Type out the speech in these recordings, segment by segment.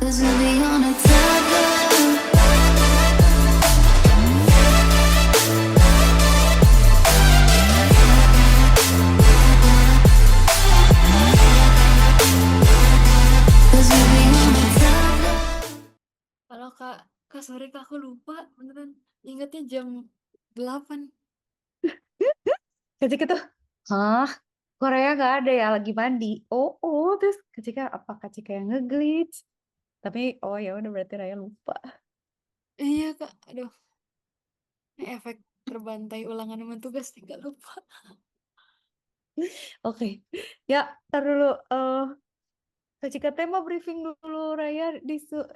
'Cause we'll be on a tether. Cause we'll be on a tether. Halo Kak, Kak sorry Kak aku lupa beneran ingatnya jam 8. Ketika tuh, hah? Korea gak ada ya lagi mandi. Oh, terus ketika apa ketika yang nge-glitch? Tapi oh ya udah berarti Raya lupa. Iya Kak, aduh. Ini efek terbantai ulangan teman tugas tinggal lupa. Oke. Ya, ntar dulu ketika tema briefing dulu Raya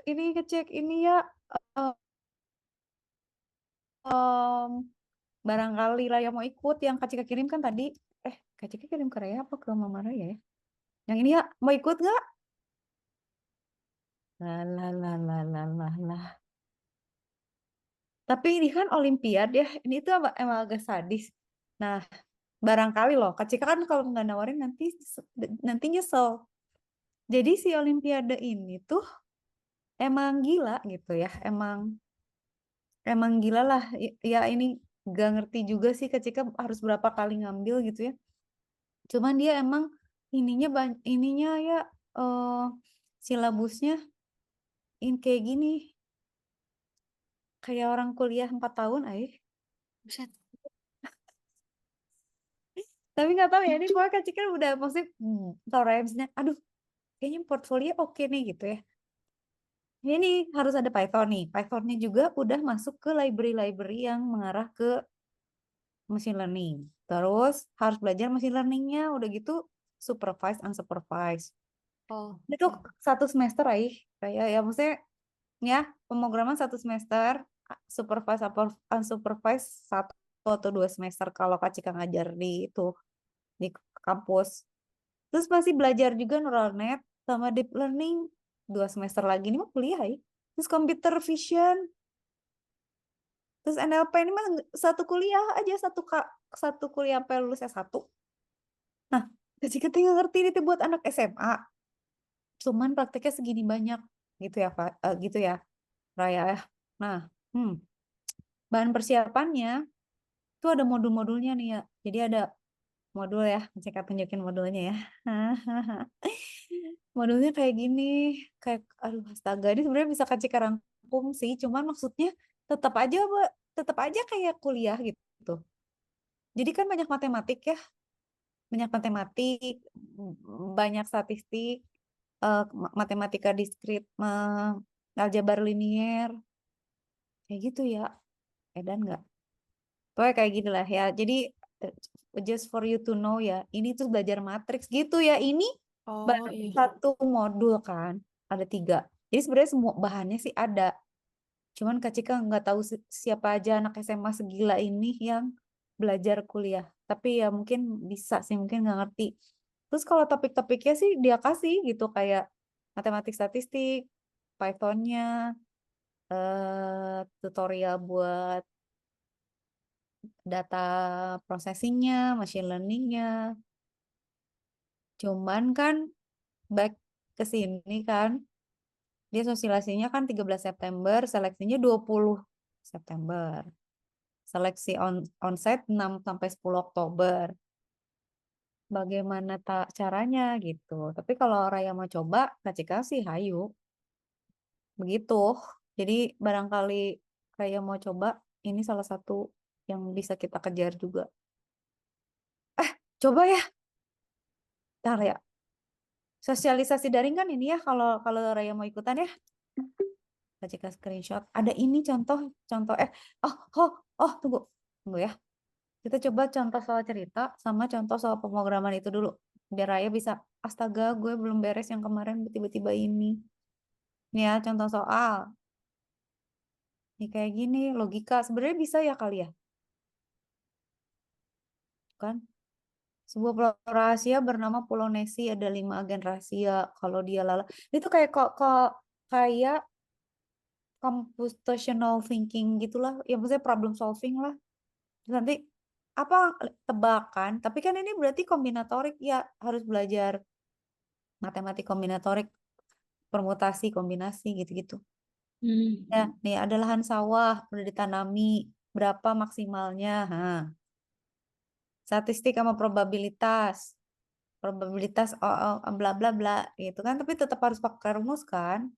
ini ngecek ini ya eh, em, barangkali Raya mau ikut yang Kak Cika kirim kan tadi. Kak Cika kirim ke Raya apa ke Mama Raya ya? Yang ini ya, mau ikut nggak? Lah, lah, lah, lah, lah, lah, lah. Tapi ini kan Olimpiade ya, ini tuh emang agak sadis. Nah, barangkali loh, Kak Cika kan kalau nggak nawarin nanti nyesel. Jadi si Olimpiade ini tuh emang gila gitu ya, emang gila lah. Ya ini gak ngerti juga sih Kak Cika harus berapa kali ngambil gitu ya. Cuman dia emang ininya ya eh silabusnya ini kayak gini, kayak orang kuliah 4 tahun, Buset. Tapi nggak tahu ya ini pokoknya Kak Cika udah maksudnya tau Ramsnya, aduh kayaknya portfolio oke nih gitu ya. Ini harus ada Python nih. Pythonnya juga udah masuk ke library-library yang mengarah ke machine learning. Terus harus belajar machine learningnya udah gitu supervised, unsupervised. Oh, Itu satu semester kayak ya maksudnya ya pemrograman satu semester, supervised apa unsupervised 1 atau 2 semester kalau Kak Cika ngajar di itu di kampus. Terus masih belajar juga neural net sama deep learning 2 semester lagi ini mah kuliah ya. Terus computer vision, terus NLP ini mah satu kuliah aja satu kuliah sampai lulus S1. Nah, jika tinggal ngerti itu buat anak SMA. Cuman prakteknya segini banyak gitu ya, Pak. Gitu ya, Raya ya. Nah, bahan persiapannya itu ada modul-modulnya nih ya. Jadi ada modul ya, cek tunjukin modulnya ya. Modulnya kayak gini, kayak aduh astaga ini sebenarnya bisa kacik rangkum sih, cuman maksudnya tetap aja tetap aja kayak kuliah gitu. Jadi kan banyak matematik ya, banyak matematik, banyak statistik, matematika diskrit, aljabar linier, kayak gitu ya. Edan nggak? Pokoknya kayak gini lah ya. Jadi eh, just for you to know ya, ini tuh belajar matriks gitu ya. Ini oh baru iya. satu modul kan, ada 3. Jadi sebenarnya semua bahannya sih ada. Cuman Kak Cika nggak tahu siapa aja anak SMA segila ini yang belajar kuliah. Tapi ya mungkin bisa sih, mungkin nggak ngerti. Terus kalau topik-topiknya sih dia kasih gitu kayak matematik statistik, Pythonnya, tutorial buat data processingnya, machine learningnya. Cuman kan back ke sini kan, dia sosialisasinya kan 13 September, seleksinya 20 September. Seleksi onsite 6 sampai 10 Oktober. Bagaimana caranya gitu. Tapi kalau Raya mau coba, Kak Cika sih hayu. Begitu. Jadi barangkali Raya mau coba, ini salah satu yang bisa kita kejar juga. Coba ya. Ntar ya. Sosialisasi daring kan ini ya kalau kalau Raya mau ikutan ya. Kak Cika screenshot. Ada ini contoh contoh oh oh oh tunggu. Tunggu ya. Kita coba contoh soal cerita sama contoh soal pemrograman itu dulu. Biar Raya bisa, astaga gue belum beres yang kemarin tiba-tiba ini. Ini ya contoh soal. Ini kayak gini, logika. Sebenarnya bisa ya kali ya? Kan? Sebuah pulau rahasia bernama Pulau Nesi ada 5 agen rahasia. Kalau dia lala. Itu kayak kok kayak computational thinking gitulah. Ya maksudnya problem solving lah. Terus nanti apa tebakan? Tapi kan ini berarti kombinatorik ya harus belajar matematik kombinatorik, permutasi, kombinasi gitu-gitu. Hmm. Ya, nih ada lahan sawah udah ditanami, berapa maksimalnya? Statistik sama probabilitas. Probabilitas bla bla bla gitu kan, tapi tetap harus pakai rumus kan.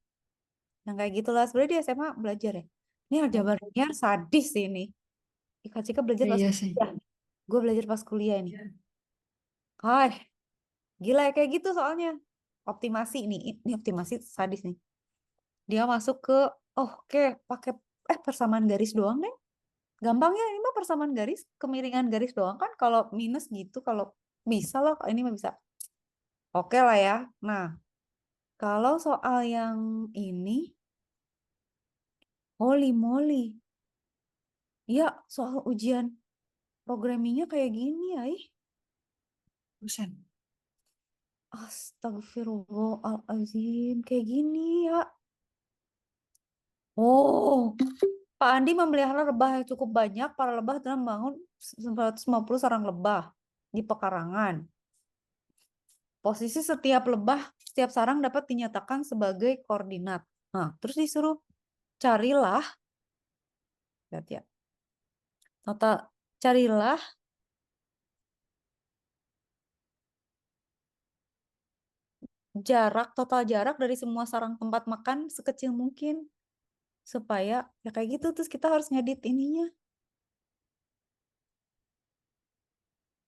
Yang kayak gitulah. Sebenarnya di SMA belajar ya. Ini aljabar linear sadis sih ini. Ika Cika belajar pas Iya sih. kuliah. Gue belajar pas kuliah ini. Hai, gila ya kayak gitu soalnya. Optimasi ini optimasi sadis nih. Dia masuk ke oke, pakai persamaan garis doang deh. Gampangnya ini mah persamaan garis, kemiringan garis doang kan. Kalau minus gitu, kalau bisa loh, ini mah bisa. Oke lah ya. Nah, kalau soal yang ini, holy moly. Ya, soal ujian programmingnya kayak gini ya. Buset. Astagfirullahaladzim. Kayak gini ya. Oh, Pak Andi memelihara lebah yang cukup banyak. Para lebah dalam membangun 950 sarang lebah di pekarangan. Posisi setiap lebah, setiap sarang dapat dinyatakan sebagai koordinat. Nah, terus disuruh carilah, lihat ya, carilah total jarak dari semua sarang tempat makan sekecil mungkin. Supaya, ya kayak gitu, terus kita harus ngedit ininya.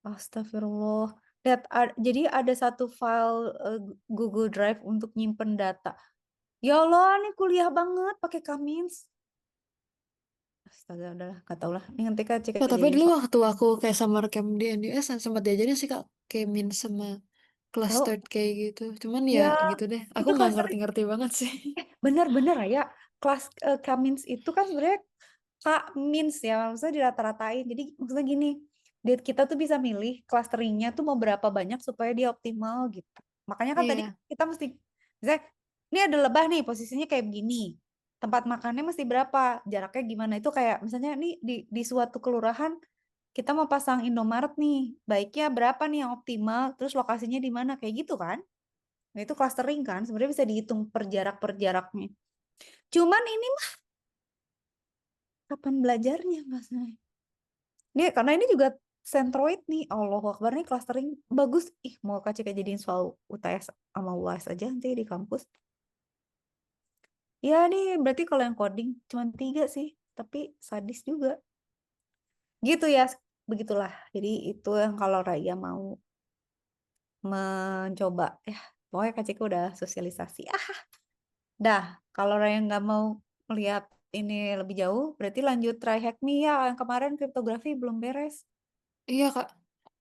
Astagfirullah. Lihat, jadi ada satu file Google Drive untuk nyimpen data. Ya Allah, ini kuliah banget pakai Kamins. Astaga, udahlah, gak tau lah. Ini nanti kan cek Nah, tapi kejadian. dulu waktu aku kayak summer camp di NUS sempat diajarin sih Kak, kayak min sama Tahu? clustered kayak gitu. Cuman ya Ya, gitu deh. Aku itu nggak kelas ngerti-ngerti banget sih. bener-bener ya. Kelas Kamins itu kan sebenarnya Kak Mins ya, maksudnya dirata-ratain. Jadi maksudnya gini, kita tuh bisa milih clusteringnya tuh mau berapa banyak supaya dia optimal gitu. Makanya kan tadi Iya. kita mesti, misalnya, ini ada lebah nih, posisinya kayak begini. Tempat makannya mesti berapa, jaraknya gimana. Itu kayak misalnya nih di suatu kelurahan, kita mau pasang Indomaret nih, baiknya berapa nih yang optimal, terus lokasinya di mana, kayak gitu kan. Nah itu clustering kan, sebenarnya bisa dihitung per jaraknya. Cuman ini kapan belajarnya Mas Nay? Ini karena ini juga Centroid nih, Allah Akbar nih clustering bagus. Ih, mau Kak Cika jadiin soal UTS sama UAS aja nanti di kampus. Ya nih, berarti kalau yang coding cuma 3 sih, tapi sadis juga. Gitu ya, begitulah. Jadi itu yang kalau Raya mau mencoba, ya pokoknya Kak Cika udah sosialisasi. Dah, kalau Raya nggak mau melihat ini lebih jauh, berarti lanjut try hack me ya. Yang kemarin kriptografi belum beres. Iya Kak.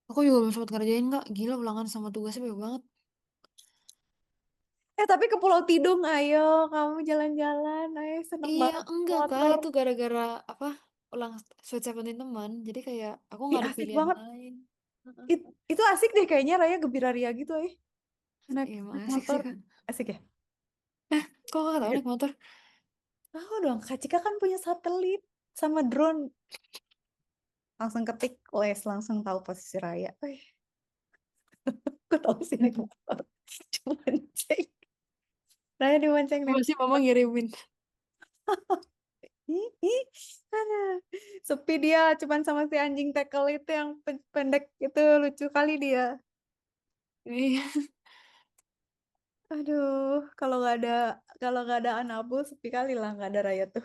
Aku juga belum sempat ngerjain Kak. Gila ulangan sama tugasnya banyak banget. Tapi ke Pulau Tidung, ayo kamu jalan-jalan, ayo seneng Iya, banget enggak Kak. motor. Itu gara-gara apa? Ulang Sweet Seventeen teman. Jadi kayak aku Ih, nggak ada asik pilihan banget. lain. Heeh. Itu asik deh kayaknya Raya Gebira Ria gitu naik Iya, emang naik asik motor. sih Kak. Asik ya? Kok Kakak tahu Iya. naik motor? Tahu dong, Kak Cika kan punya satelit sama drone. Langsung ketik les, langsung tahu posisi Raya. Aku tahu sih naik motor. Cuma cek. Raya dibonceng naik Gue sih mama motor. ngirimin. Ih, ih, aduh. Sepi dia, cuman sama si anjing tackle itu yang pendek itu lucu kali dia. Iya. Aduh, kalau nggak ada Anabu sepi kali lah nggak ada Raya tuh.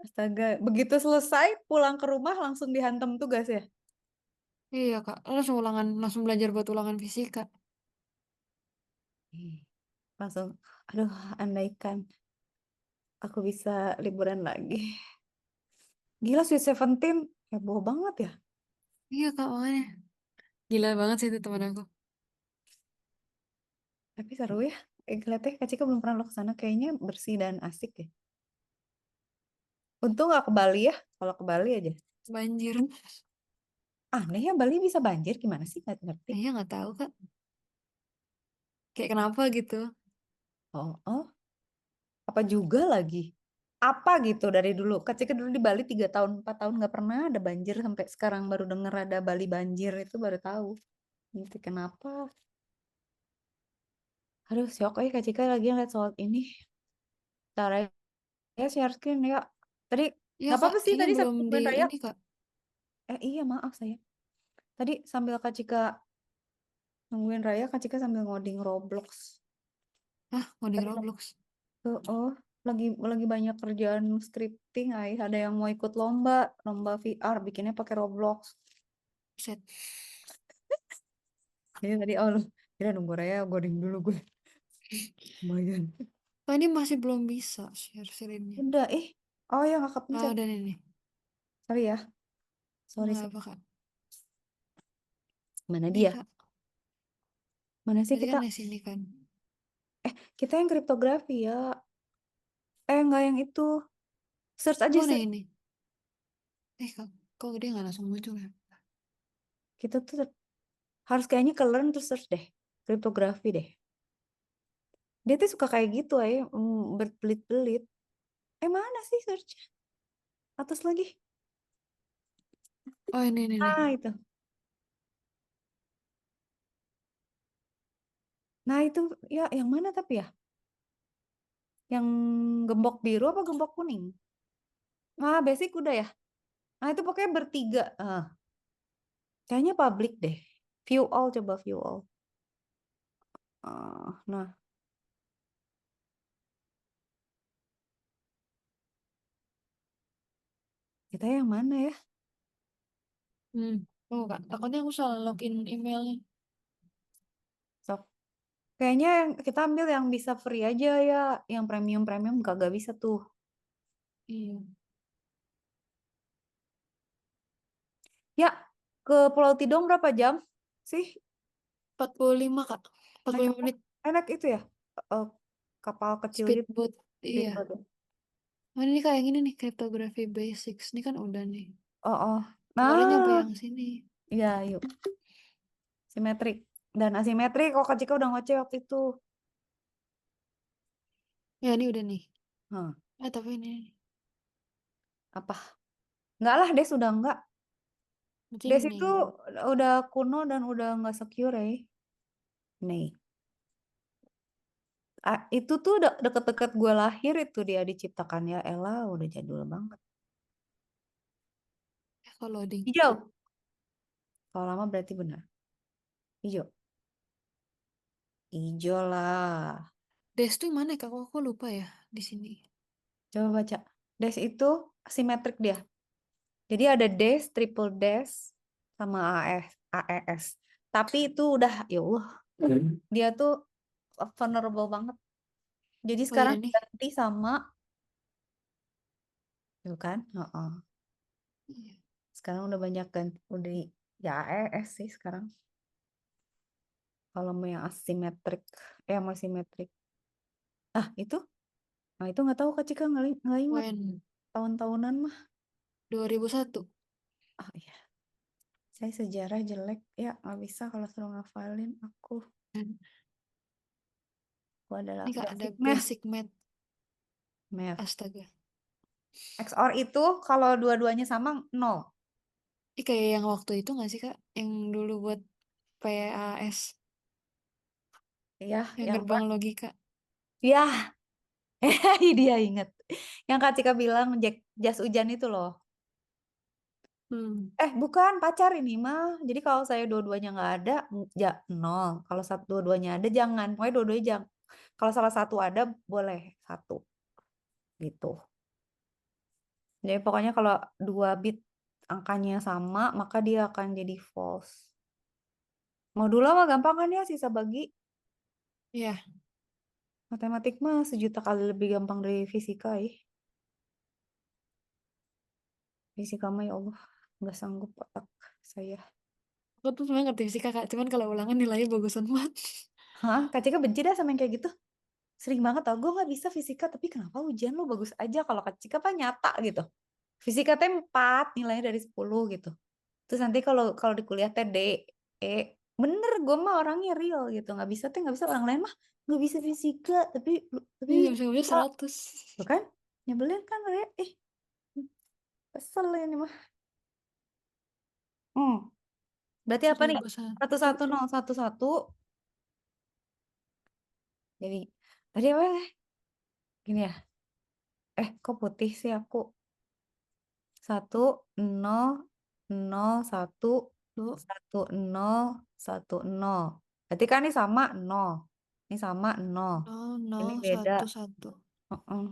Astaga, begitu selesai pulang ke rumah langsung dihantam tugas ya. Iya Kak. Langsung ulangan, langsung belajar buat ulangan fisika. Ih, langsung, aduh, andaikan aku bisa liburan lagi. Gila Sweet Seventeen, heboh banget ya. Iya Kak, makanya. Gila banget sih itu teman aku. Tapi seru ya. Ngeliatnya Kak Cika belum pernah lo ke sana, kayaknya bersih dan asik ya. Untung nggak ke Bali ya. Kalau ke Bali aja. Banjir. Aneh ya Bali bisa banjir gimana sih? Nggak ngerti. Iya nggak tahu Kak. Kayak kenapa gitu. Oh, oh, apa juga lagi? Apa gitu dari dulu? Kak Cika dulu di Bali 3 tahun, 4 tahun nggak pernah ada banjir sampai sekarang baru denger ada Bali banjir itu baru tahu. Gitu kenapa? Aduh, syok Kak Cika lagi ngeliat soal ini. Cara ya share screen ya. Tadi Iya nggak Kak, apa-apa sih kayaknya tadi belum sambil di nungguin Raya. ini Kak. Iya maaf saya. Tadi sambil Kak Cika nungguin Raya, Kak Cika sambil ngoding Roblox. Hah, ngoding Roblox. Oh, lagi banyak kerjaan scripting, ada yang mau ikut lomba VR bikinnya pakai Roblox. Set. Jadi tadi kira nunggu Raya goding dulu gue. Lumayan. Kak, ini masih belum bisa share screen-nya. Udah, oh ya nggak Oh, kepencet. udah nih. Sorry ya. Sorry. Nggak apa Kak. Mana Nih dia? Kak, Mana sih tadi kita? kan di sini kan. Kita yang kriptografi ya. Enggak yang itu. Search aja Oh, nih search. ini. Kak, kok dia nggak langsung muncul ya? Kita tuh harus kayaknya ke learn terus search deh. Kriptografi deh. Dia tuh suka kayak gitu berbelit-belit. Mana sih search? Atas lagi. Oh, ini nih. Itu. Nah, itu ya yang mana tapi ya? Yang gembok biru apa gembok kuning? Basic udah ya. Nah, itu pokoknya bertiga. Kayaknya public deh. View all, coba view all. Nah, kita yang mana ya? Oh Kak, takutnya aku salah login emailnya. Sok. Kayaknya yang kita ambil yang bisa free aja ya. Yang premium kagak bisa tuh. Iya. Ya, ke Pulau Tidung berapa jam sih? 45 Kak. Naik 45 apa? menit Enak itu ya? Eh, Kapal kecil gitu. speedboat. Iya. Speedboat ya? Oh, ini kayak gini nih, cryptography basics. Ini kan udah nih. Oh. Kemarin nyoba Nah, yang sini. iya yuk. Simetrik. Dan asimetrik, kok Kak Cika udah ngoceh waktu itu. Ya, ini udah nih. Hah, Tapi ini. apa? Enggak lah, Des udah enggak. Berarti Des ini. itu udah kuno dan udah enggak secure ya. Nih. Itu tuh deket-deket gue lahir itu dia diciptakan ya. Ella udah jadul banget. Kalau loading. Hijau. Kalau lama berarti benar. Hijau. Hijau lah. Des tuh mana Kak? Kok aku lupa ya di sini. Coba baca. Des itu simetrik dia. Jadi ada des, triple des, sama AES. Tapi itu udah, ya Allah, dia tuh vulnerable banget. Jadi Oh, iya sekarang nih. ganti sama, tuh kan? Iya. Sekarang udah banyak ganti, udah ya AES sih sekarang. Kalau mau yang asimetrik, mau simetrik. Itu? Nah itu nggak tahu Kak Cika nggak ingat When tahun-tahunan mah. 2001. Iya, saya sejarah jelek ya nggak bisa kalau suruh ngafalin aku. Aku adalah Ini Kak ada basic math. basic math. Math. Astaga. XOR itu kalau dua-duanya sama 0. Ini kayak yang waktu itu nggak sih Kak? Yang dulu buat PAS. Ya, Yang yang gerbang logika. ya, dia inget. Yang Kak Cika bilang jas hujan itu loh. Bukan pacar ini mah. Jadi kalau saya dua-duanya nggak ada, ya 0. Kalau dua-duanya ada, jangan. Pokoknya dua-duanya jangan. Kalau salah satu ada, boleh 1. Gitu. Jadi pokoknya kalau 2 bit angkanya sama, maka dia akan jadi false. Modulo mah gampang kan ya, sisa bagi. Iya. Matematik mah 1.000.000 kali lebih gampang dari fisika ya. Fisika mah ya Allah, nggak sanggup otak saya. Aku tuh sebenarnya ngerti fisika Kak. Cuman kalau ulangan nilainya bagusan banget. Hah? Kak Cika benci dah sama yang kayak gitu. Sering banget tau, gue nggak bisa fisika, tapi kenapa ujian lo bagus aja kalau Kak Cika apa nyata gitu. Fisika teh 4, nilainya dari 10 gitu. Terus nanti kalau kalau di kuliah teh D, E. Bener, gue mah orangnya real gitu. Nggak bisa orang lain mah nggak bisa fisika, tapi Ini bisa. bisa 100. Tuh kan? Nyebelin kan, Re? Kesel ini mah. Berarti apa nih? 1001. 1101. Jadi tadi apa ya? Gini ya. Kok putih sih aku? 1, 0, 0, 1, Tuh. 1, 0, 1, 0. Berarti kan ini sama 0. Ini sama 0. Oh, Ini 0, beda. 1, 1. Heeh.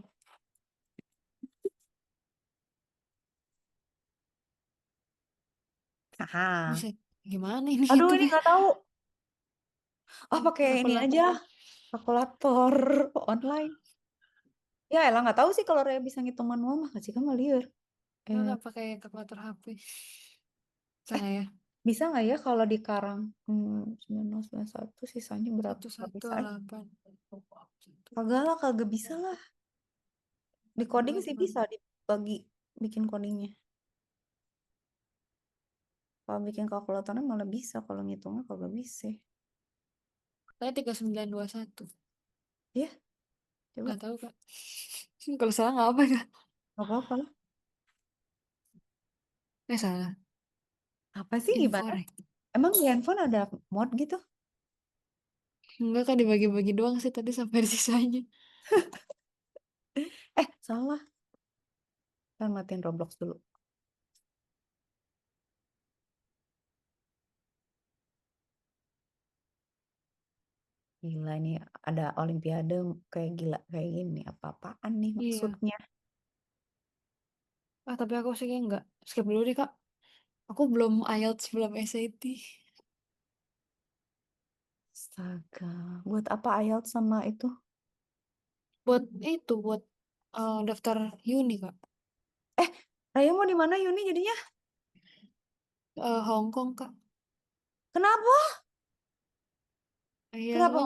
Haha. Buset, gimana ini Aduh, ini hitungnya? nggak tahu. Oh, pakai ini aja. Kalkulator. Kalkulator online. Ya, elah nggak tahu sih kalau Raya bisa ngitung manual mah kasih kan liur. Enggak, Eh, nggak pakai kalkulator HP. Bisa nggak ya? bisa nggak ya kalau dikarang 9091 sisanya berapa? Satu Nggak satu bisa. delapan. Kagak lah, kagak bisa lah. Di coding Dua sih delapan. bisa dibagi bikin codingnya. Kalau bikin kalkulatornya malah bisa, kalau ngitungnya kagak bisa. Saya 3921. Iya, coba. Nggak tahu kak. Kalau salah nggak apa kak? Gak apa-apa lah. Salah. Apa sih gimana? Incorrect. Emang di handphone ada mod gitu? Enggak kak, dibagi-bagi doang sih tadi sampai di sisanya. Salah. Kan matiin Roblox dulu. Gila ini ada olimpiade kayak gila kayak gini. Apa-apaan nih Iya. maksudnya? Tapi aku sih kayak nggak. Skip dulu deh kak. Aku belum IELTS, belum SAT. Astaga. Buat apa IELTS sama itu? Buat itu, buat daftar uni kak. Raya mau di mana Yuni jadinya? Hong Kong kak. Kenapa? Iya, Kenapa? soalnya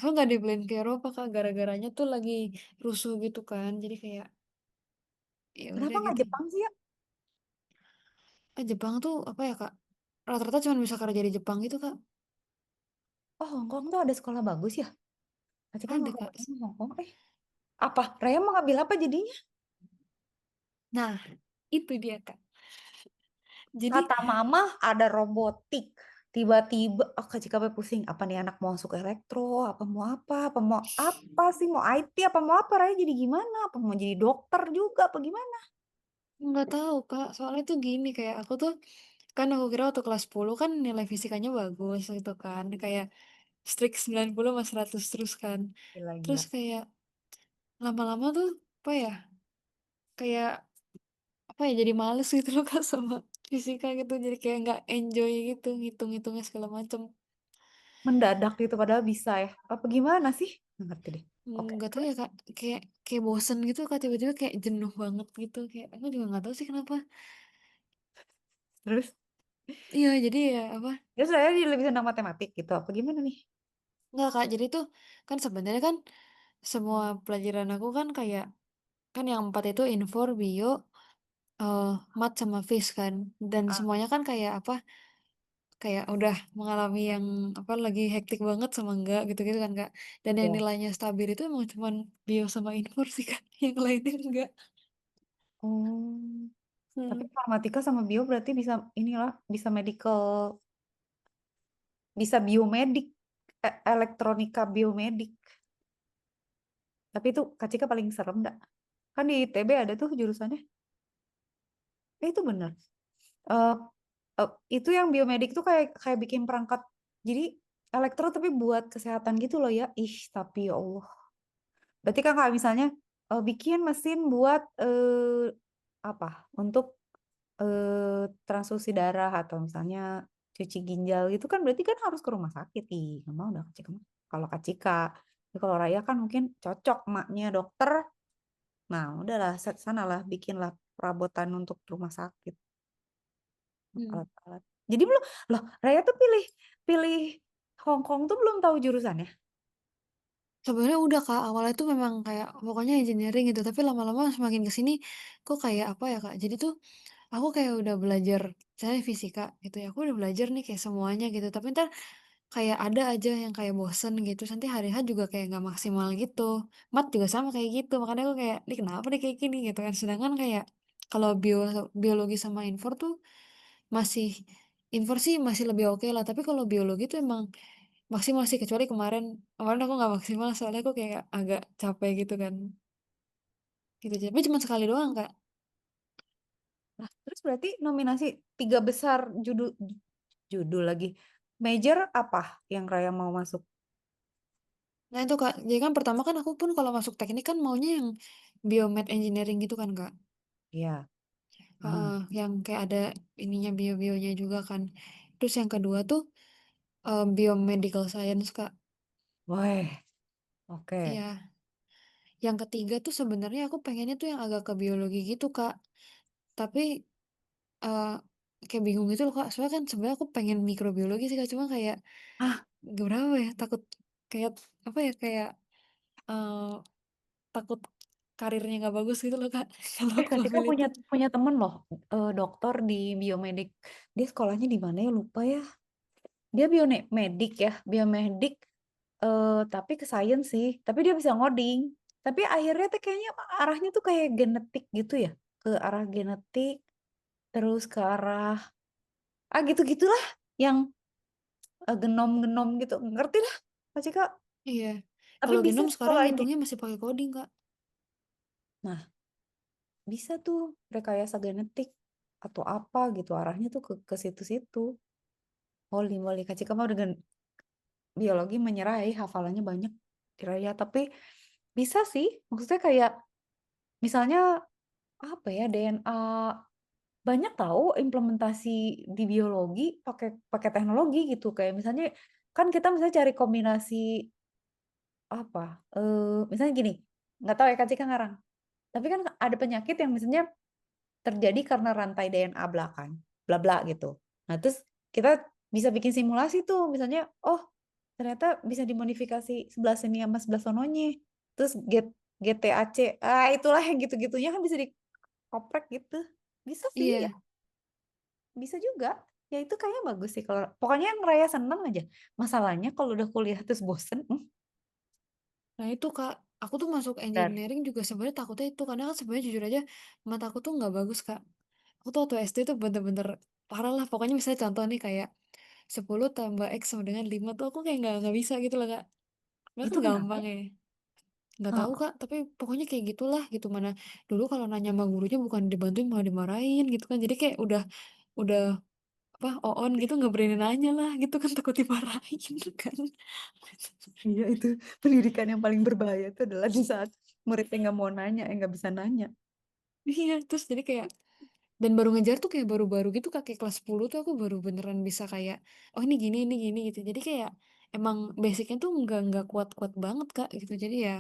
nggak dibolehin ke Eropa kak. Gara-garanya tuh lagi rusuh gitu kan. Jadi kayak ya Kenapa udah nggak gitu. Jepang sih ya? Jepang tuh apa ya kak? Rata-rata cuma bisa kerja di Jepang gitu kak. Oh, Hong Kong tuh ada sekolah bagus ya? Berarti kan Ada aku kak. pengen Hong Kong. Apa? Raya mau ngambil apa jadinya? Nah, itu dia kak. Jadi Kata mama ada robotik. Tiba-tiba, Kak Cika pusing. Apa nih anak mau masuk elektro? Apa mau apa sih? Mau IT? Apa mau apa? Raya jadi gimana? Apa mau jadi dokter juga? Apa gimana? nggak tahu kak. Soalnya tuh gini, kayak aku tuh kan aku kira waktu kelas 10 kan nilai fisikanya bagus gitu kan. Kayak strict 90 sama 100 terus kan. Terus Gila-gila. kayak lama-lama tuh apa ya? Kayak apa ya, jadi males gitu loh kak sama fisika gitu. Jadi kayak nggak enjoy gitu ngitung-ngitungnya segala macam. Mendadak gitu padahal bisa ya. Apa gimana sih? Nggak ngerti deh. Oke, Nggak tahu terus? ya kak, kayak kayak bosen gitu kak, tiba-tiba kayak jenuh banget gitu, kayak aku juga nggak tahu sih kenapa. Terus? Iya, jadi ya apa, Terus saya jadi lebih senang matematik gitu. Apa gimana nih? nggak kak, jadi tuh kan sebenarnya kan semua pelajaran aku kan kayak, kan yang empat itu infor, bio, eh mat sama fis kan, dan Ah, semuanya kan kayak apa, kayak udah mengalami yang apa, lagi hektik banget sama enggak gitu-gitu kan kak. Dan yang iya. nilainya stabil itu emang cuman bio sama infor sih kak, yang lainnya enggak. Oh, tapi Hmm. informatika sama bio berarti bisa inilah, bisa medical, bisa biomedik, elektronika biomedik. Tapi itu Kak Cika paling serem dah. Kan di ITB ada tuh jurusannya. Itu bener. Eh, itu yang biomedik tuh kayak kayak bikin perangkat. Jadi elektro tapi buat kesehatan gitu loh ya. Ih, tapi ya Allah. Berarti kan kalau misalnya bikin mesin buat apa? Untuk transfusi darah atau misalnya cuci ginjal gitu kan berarti kan harus ke rumah sakit. Ih, nggak mau udah Kak Cika mah. Kalau Kak Cika. Tapi kalau Raya kan mungkin cocok emaknya dokter. Nah, udahlah, sanalah bikinlah perabotan untuk rumah sakit, Hmm. alat-alat. Jadi belum, loh, Raya tuh pilih pilih Hong Kong tuh belum tahu jurusannya. Sebenarnya udah Kak, awalnya tuh memang kayak pokoknya engineering gitu, tapi lama-lama semakin ke sini kok kayak apa ya Kak, jadi tuh aku kayak udah belajar saya fisika gitu ya, aku udah belajar nih kayak semuanya gitu, tapi entar kayak ada aja yang kayak bosen gitu, nanti hari H juga kayak nggak maksimal gitu. Mat juga sama kayak gitu, makanya aku kayak, "Ini kenapa nih kayak gini?" gitu kan. Sedangkan kayak kalau biologi sama infor tuh masih, infor sih masih lebih oke lah, tapi kalau biologi tuh emang maksimal sih kecuali kemarin kemarin aku nggak maksimal soalnya aku kayak agak capek gitu kan, gitu aja. Tapi cuma sekali doang, Kak. Nah, terus berarti nominasi 3 besar judul judul lagi. Major apa yang Raya mau masuk? Nah itu, Kak, jadi kan pertama kan aku pun kalau masuk teknik kan maunya yang biomed engineering gitu kan, Kak. Iya. Heeh, Ah. yang kayak ada ininya bio-bionya juga kan. Terus yang kedua tuh, biomedical science, Kak. Weh, oke. Iya. Yang ketiga tuh sebenarnya aku pengennya tuh yang agak ke biologi gitu, Kak. Tapi, eee, kayak bingung gitu loh, Kak, soalnya kan sebenarnya aku pengen mikrobiologi sih, Kak, cuma kayak Ah, berapa ya, takut kayak, apa ya, kayak, eee, takut karirnya nggak bagus gitu loh, Kak, kalau aku Kak Cika ngambil itu. punya punya temen loh, dokter di biomedik. Dia sekolahnya di mana ya lupa ya. Dia biomedik ya, biomedik, tapi ke sains sih. Tapi dia bisa ngoding. Tapi akhirnya tuh kayaknya arahnya tuh kayak genetik gitu ya, ke arah genetik, terus ke arah gitu-gitulah, yang genom-genom gitu, ngerti lah, Kak Cika. Iya. Tapi Kalau bisa genom sekarang sekolah ngitungnya masih pakai coding, Kak. Nah, bisa tuh rekayasa genetik atau apa gitu arahnya tuh ke situ-situ. Woli woli Kak Cika mah dengan biologi menyerai hafalannya banyak kira-kira tapi bisa sih maksudnya kayak misalnya apa ya DNA banyak tahu implementasi di biologi pakai pakai teknologi gitu kayak misalnya kan kita misalnya cari kombinasi apa misalnya gini nggak tahu ya Kak Cika ngarang tapi kan ada penyakit yang misalnya terjadi karena rantai DNA belakang, bla bla gitu. Nah, terus kita bisa bikin simulasi tuh, misalnya, oh ternyata bisa dimodifikasi sebelah sini sama sebelah sononya. Terus GTAC, itulah yang gitu-gitunya kan bisa dikoprek gitu. Bisa sih, ya Iya. bisa juga. Ya itu kayaknya bagus sih kalau pokoknya yang Raya seneng aja. Masalahnya kalau udah kuliah terus bosen, Nah itu, Kak, aku tuh masuk benar. engineering juga sebenarnya takutnya itu, karena kan sebenarnya jujur aja mata aku tuh nggak bagus, Kak. Aku tuh waktu SD tuh bener-bener parah lah, pokoknya misalnya contoh nih kayak 10 tambah X sama dengan 5 tuh aku kayak nggak bisa gitu loh, Kak. Padahal Itu kan kenapa? gampang ya. Nggak tahu, Heeh. Kak, tapi pokoknya kayak gitulah gitu, mana dulu kalau nanya sama gurunya bukan dibantuin malah dimarahin gitu kan. Jadi kayak udah apa, on gitu nggak berani nanya lah gitu kan, takut dimarahin kan. Iya itu pendidikan yang paling berbahaya itu adalah di saat muridnya nggak mau nanya, nggak bisa nanya. Iya, terus jadi kayak dan baru ngejar tuh kayak baru-baru gitu, Kak, kayak kelas 10 tuh aku baru beneran bisa kayak, "Oh ini gini," gitu. Jadi kayak emang basic-nya tuh nggak kuat-kuat banget, Kak, gitu. Jadi ya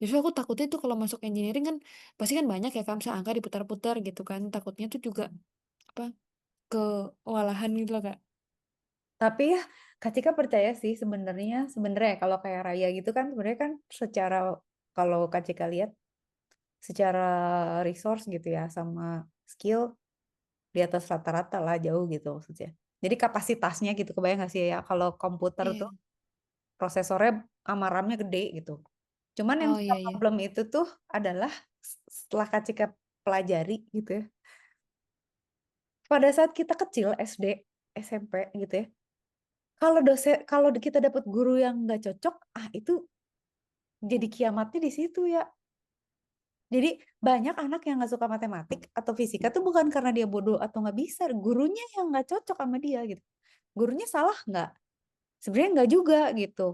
justru aku takutnya tuh kalau masuk engineering kan pasti kan banyak ya, Kak, misalnya angka diputar-putar gitu kan, takutnya tuh juga apa, kewalahan gitu loh, Kak. Tapi ya Kak Cika percaya sih sebenarnya kalau kayak Raya gitu kan sebenarnya kan secara kalau Kak Cika lihat secara resource gitu ya sama skill di atas rata-rata lah jauh gitu maksudnya. Jadi kapasitasnya gitu kebayang nggak sih ya kalau komputer tuh Iya. prosesornya sama RAM-nya gede gitu. Cuman yang Oh, iya iya. problem itu tuh adalah setelah Kak Cika pelajari gitu ya. Pada saat kita kecil SD, SMP gitu ya. Kalau kita dapat guru yang nggak cocok, itu jadi kiamatnya di situ ya. Jadi banyak anak yang nggak suka matematik atau fisika tuh bukan karena dia bodoh atau nggak bisa, gurunya yang nggak cocok sama dia gitu. Gurunya salah nggak? Sebenarnya nggak juga gitu.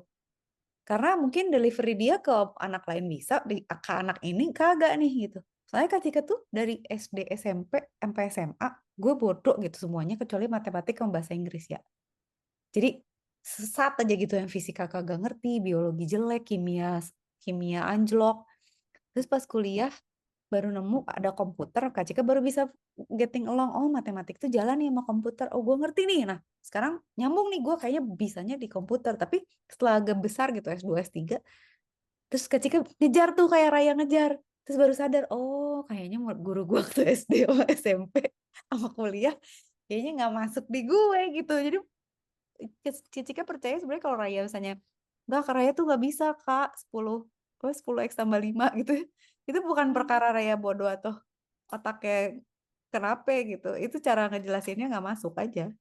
Karena mungkin delivery dia ke anak lain bisa, ke anak ini kagak nih gitu. Soalnya ketika tuh dari SD, SMP, sampai SMA, gue bodoh gitu semuanya kecuali matematik sama bahasa Inggris ya. Jadi sesat aja gitu yang fisika kagak ngerti, biologi jelek, kimia kimia anjlok. Terus pas kuliah baru nemu ada komputer, Kak Cika baru bisa getting along. Oh, matematik tuh jalan nih sama komputer. Oh, gue ngerti nih. Nah, sekarang nyambung nih gue kayaknya bisanya di komputer. Tapi setelah agak besar gitu S2, S3, terus Kak Cika ngejar tuh kayak Raya ngejar. Terus baru sadar, oh kayaknya guru gue waktu SD sama SMP sama kuliah kayaknya nggak masuk di gue gitu. Jadi Cicika percaya sebenarnya kalau Raya misalnya enggak Kak Raya tuh nggak bisa Kak 10 X tambah 5 gitu itu bukan perkara Raya bodoh atau otaknya kenapa gitu itu cara ngejelasinnya nggak masuk aja.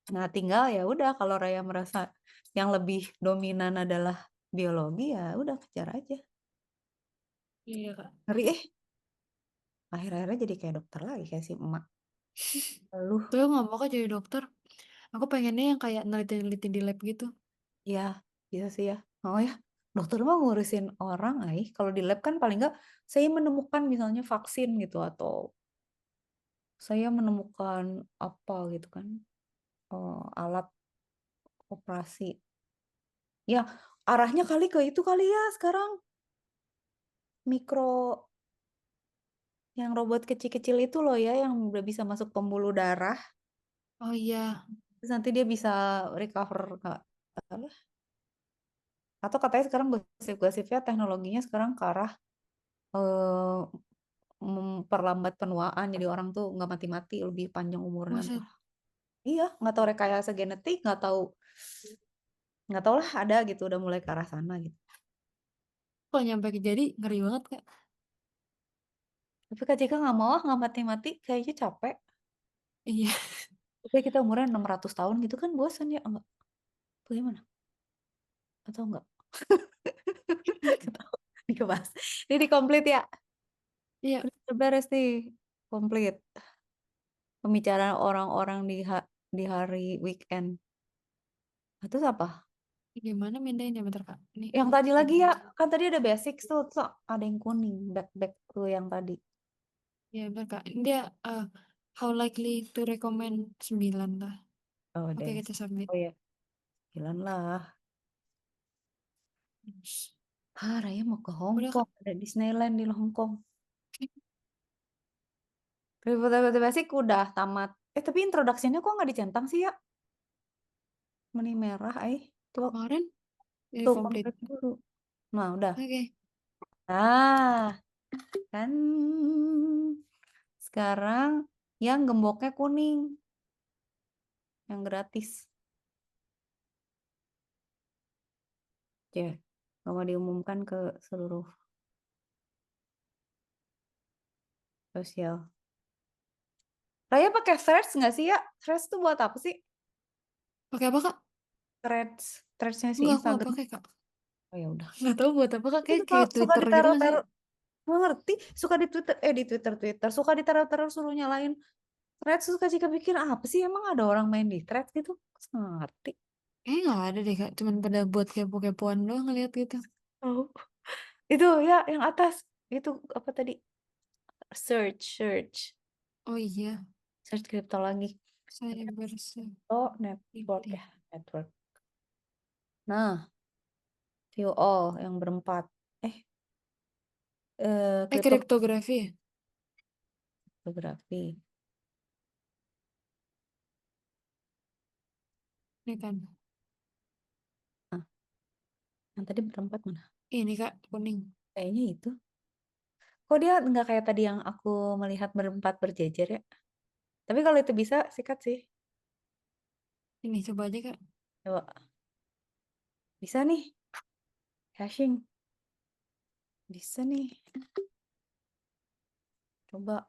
Nah, tinggal ya udah kalau Raya merasa yang lebih dominan adalah biologi ya udah kejar aja. Iya, Kak. Ngeri akhir-akhirnya jadi kayak dokter lagi kayak si emak. Lu Tapi aku nggak mau Kak jadi dokter. Aku pengennya yang kayak neliti-neliti di lab gitu. ya bisa sih ya. Oh ya, dokter mah ngurusin orang, kalau di lab kan paling nggak saya menemukan misalnya vaksin gitu atau saya menemukan apa gitu kan, alat operasi. Ya, arahnya kali ke itu kali ya sekarang mikro yang robot kecil-kecil itu loh ya yang udah bisa masuk pembuluh darah. Oh iya, Terus nanti dia bisa recover nggak? Atau katanya sekarang gosip-gosipnya teknologinya sekarang ke arah eh, memperlambat penuaan jadi orang tuh nggak mati-mati lebih panjang umurnya buset. entah. Iya, nggak tahu rekayasa genetik, nggak tahu lah ada gitu udah mulai ke arah sana gitu. Kalau nyampe jadi ngeri banget Kak. Tapi Kak Jika nggak mau nggak mati-mati kayaknya capek. Iya, Tapi kita umurnya 600 tahun gitu kan bosan ya enggak? Bagaimana? Atau enggak? Nggak tahu. Ini kebahas. Ini di komplit ya. iya. Udah beres nih. Komplit. Pembicaraan orang-orang di hari weekend. Nah, terus apa? Gimana mindahin ya bentar Kak. Ini Yang tadi lagi ya, lagi. kan tadi ada basic tuh, ada yang kuning, back to yang tadi. Ya bentar Kak. Ini dia how likely to recommend 9 lah. Oh, Oke, deh. kita submit. Oh ya, jalan lah. Raya mau ke Hong Udah Kong, Kak. ada Disneyland di Hong Kong. Ribut basic udah tamat. Tapi introduction-nya kok nggak dicentang sih ya? Meni merah, Tuh, Kemarin ini tuh komplit. komplit dulu. Nah, udah. Oke. Nah, kan sekarang yang gemboknya kuning, yang gratis. Ya, mau diumumkan ke seluruh sosial. Raya pakai Threads nggak sih ya? Threads tuh buat apa sih? Pakai apa Kak? Threadsnya si Enggak, aku nggak Instagram. pakai Kak. Oh ya udah. Nggak tahu buat apa Kak. Itu Kayak suka Twitter gitu nggak sih? ditaruh-taruh, nggak ngerti. Suka di Twitter, suka ditaruh-taruh suruh nyalain Threads. Suka jika pikir apa sih emang ada orang main di Threads gitu? Nggak ngerti. Nggak ada deh Kak. Cuman pada buat kepo-kepoan doang ngeliat gitu. Oh. Itu ya yang atas itu apa tadi? Search Oh iya, kripto lagi. saya bersih. Oh, network ya, network. Nah, view all yang berempat. Kriptografi ya? Kriptografi. Ini kan. Nah, yang tadi berempat mana? Ini Kak, kuning. Kayaknya itu. Kok dia nggak kayak tadi yang aku melihat berempat berjejer ya? Tapi kalau itu bisa, sikat sih. Ini coba aja Kak. Coba. Bisa nih. Hashing. Bisa nih. Coba.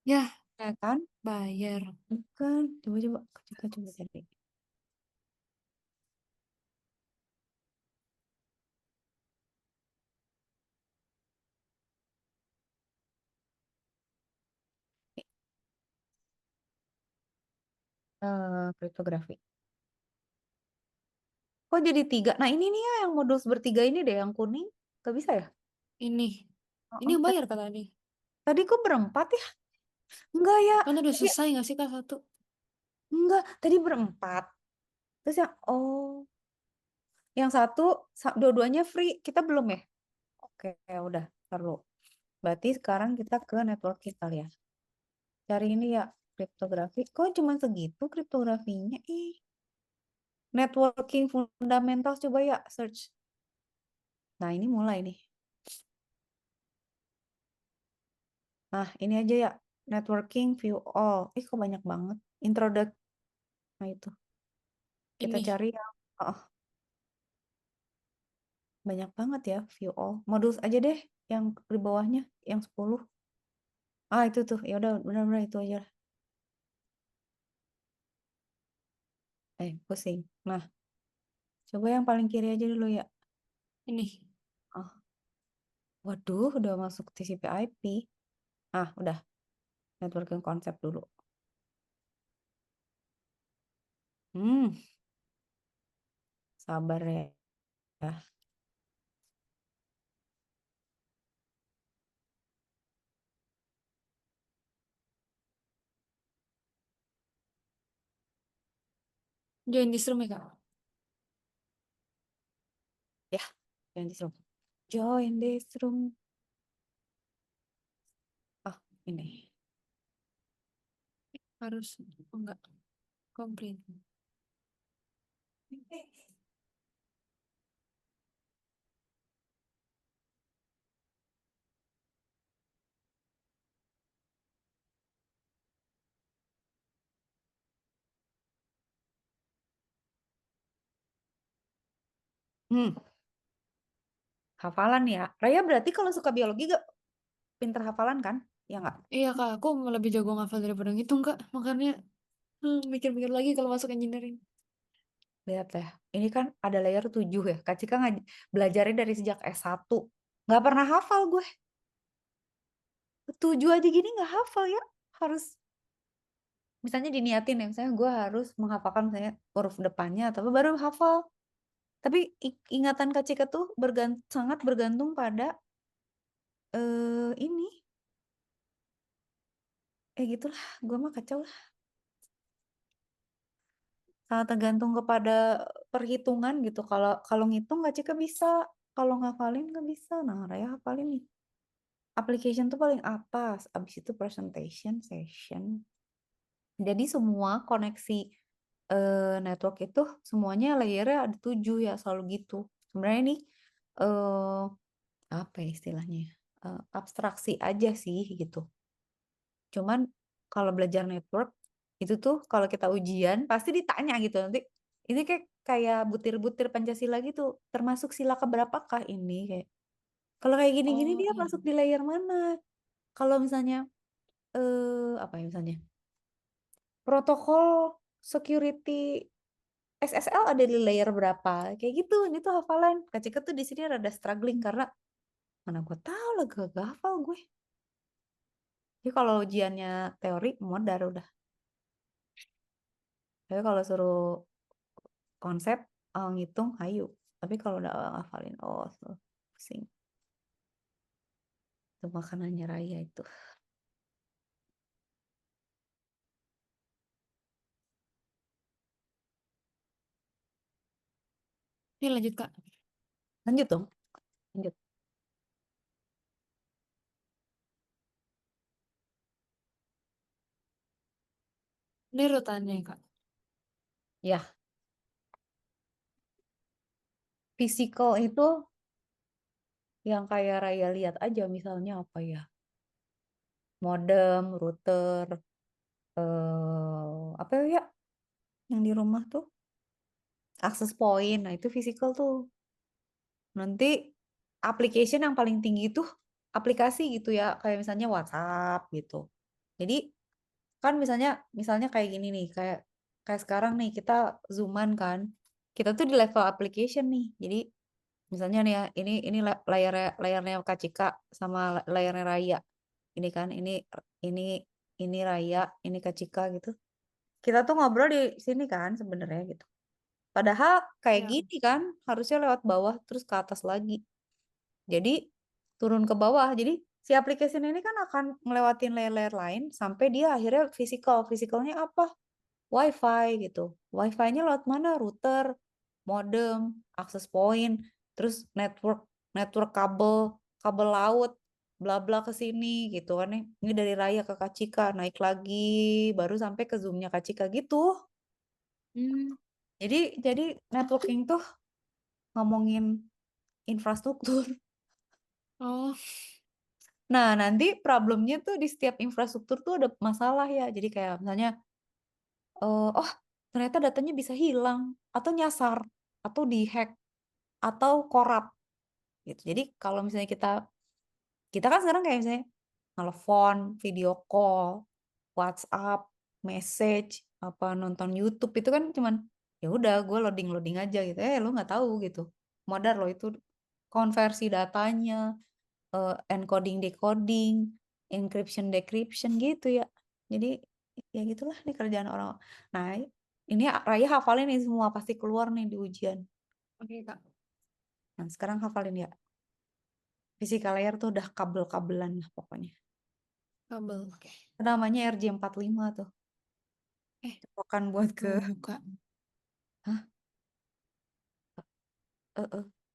Ya, Ya kan? bayar. Bukan. Coba. Coba cari. Kriptografi. Kok jadi 3? Nah ini nih ya yang modus bertiga ini deh yang kuning. Gak bisa ya? Ini. Ini Heeh. yang bayar Kak tadi. Tadi kok berempat ya? Enggak ya. Kan udah Tadi, selesai nggak sih Kak satu? enggak. Tadi berempat. Terus yang satu, dua-duanya free. Kita belum ya? Oke, udah. Perlu. Berarti sekarang kita ke networking kali ya. Cari ini ya, kriptografi. Kok cuma segitu kriptografinya? Networking fundamental coba ya, search. Nah, ini mulai nih. Nah, ini aja ya. Networking view all. Kok banyak banget. Introduct. Nah, itu. Kita Ini. cari yang banyak banget ya, view all. Modus aja deh yang di bawahnya, yang 10. Itu tuh. Ya udah, benar-benar itu aja. Pusing. Nah, coba yang paling kiri aja dulu ya. Ini. Ah, waduh, udah masuk TCP/IP. Udah. Networking konsep dulu. Sabar ya. Join this room ya, Kak? Ya, join this room. Join this room. Ini. Harus enggak komplain. Hafalan ya. Raya berarti kalau suka biologi gak pinter hafalan kan? Ya nggak? Iya, Kak, aku lebih jago ngafal daripada ngitung, Kak. Makanya mikir-mikir lagi kalau masuk engineering. Lihat ya. Ini kan ada layer 7 ya. Kak Cika belajarnya dari sejak S1. Nggak pernah hafal gue. 7 aja gini nggak hafal ya. Harus misalnya diniatin ya. Misalnya gue harus menghafalkan misalnya huruf depannya atau apa, baru hafal. Tapi ingatan Kak Cika tuh sangat bergantung pada ini. Gitulah. Gue mah kacau lah. Sangat tergantung kepada perhitungan gitu. Kalau ngitung Kak Cika bisa. Kalau ngafalin nggak bisa. Nah, Raya hafalin nih. Application tuh paling atas. Abis itu presentation, session. Jadi semua koneksi network itu semuanya layernya ada 7 ya. Selalu gitu. Sebenarnya ini eh apa ya istilahnya ya? Abstraksi aja sih gitu. Cuman kalau belajar network itu tuh kalau kita ujian pasti ditanya gitu nanti ini kayak butir-butir Pancasila gitu termasuk sila keberapakah ini kayak kalau kayak gini-gini Oh, dia iya. masuk di layer mana? Kalau misalnya apa ya misalnya protokol security SSL ada di layer berapa? Kayak gitu. Ini tuh hafalan. Kak Cika tuh di sini rada struggling karena mana gue tahu lah gak hafal gue. Jadi kalau ujiannya teori modar udah. Tapi kalau suruh konsep ngitung hayu. Tapi kalau udah hafalin pusing. Itu makanannya Raya itu. Ini lanjut, Kak. Lanjut dong. Lanjut. Ini rutannya, Kak. Ya. Physical itu yang kayak Raya lihat aja misalnya apa ya. Modem, router, apa ya yang di rumah tuh access point. Nah, itu physical tuh. Nanti application yang paling tinggi tuh aplikasi gitu ya, kayak misalnya WhatsApp gitu. Jadi kan misalnya kayak gini nih, kayak kayak sekarang nih kita zooman kan. Kita tuh di level application nih. Jadi misalnya nih ya, ini layarnya Kak Cika sama layarnya Raya. Ini kan ini ini Raya, ini Kak Cika gitu. Kita tuh ngobrol di sini kan sebenarnya gitu. Padahal kayak Ya. gini kan, harusnya lewat bawah terus ke atas lagi. Jadi turun ke bawah. Jadi si aplikasi ini kan akan ngelewatin layer-layer lain sampai dia akhirnya physical. Physicalnya apa? Wi-Fi gitu. Wi-Fi-nya lewat mana? Router, modem, access point, terus network kabel laut, bla bla ke sini gitu kan. Ini dari Raya ke Kacika, naik lagi, baru sampai ke Zoom-nya Kacika gitu. Hmm. Jadi networking tuh ngomongin infrastruktur. Oh, Nah, nanti problemnya tuh di setiap infrastruktur tuh ada masalah ya. Jadi kayak misalnya, oh ternyata datanya bisa hilang, atau nyasar, atau dihack, atau korup gitu. Jadi kalau misalnya kita kan sekarang kayak misalnya telepon, video call, WhatsApp, message, apa nonton YouTube itu kan cuman Ya udah gue loading aja gitu, lo nggak tahu gitu, modar lo itu konversi datanya, encoding decoding, encryption decryption gitu ya. Jadi ya gitulah nih kerjaan orang. Nah ini Raya hafalin nih semua, pasti keluar nih di ujian. Oke, Kak. Nah sekarang hafalin ya, physical layer tuh udah kabel-kabelan lah pokoknya. Kabel. Oke. Namanya RJ45 tuh, Eh, colokan buat ke mau buka. Hah?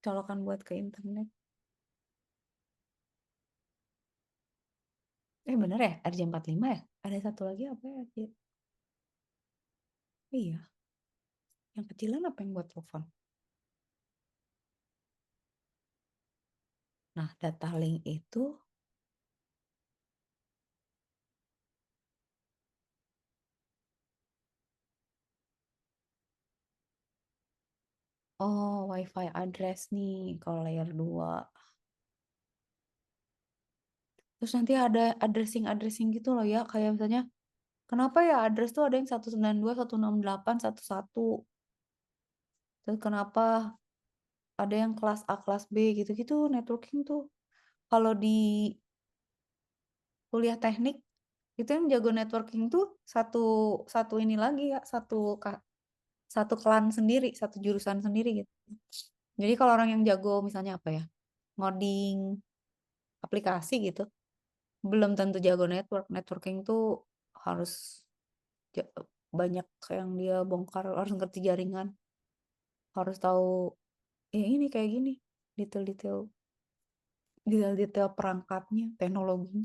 Colokan buat ke internet. Bener ya RJ45 ya, ada satu lagi apa ya? Iya, yang kecilan apa yang buat telepon? Nah data link itu WiFi address nih kalau layer 2. Terus nanti ada addressing gitu loh ya, kayak misalnya kenapa ya address tuh ada yang 192, 168, 11. Terus kenapa ada yang kelas A, kelas B gitu-gitu networking tuh. Kalau di kuliah teknik itu yang jago networking tuh satu satu ini lagi ya, satu klan sendiri, satu jurusan sendiri gitu. Jadi kalau orang yang jago misalnya apa ya, ngoding aplikasi gitu, belum tentu jago networking tuh harus banyak yang dia bongkar, harus ngerti jaringan, harus tahu ya ini kayak gini, detail-detail detail-detail perangkatnya, teknologinya.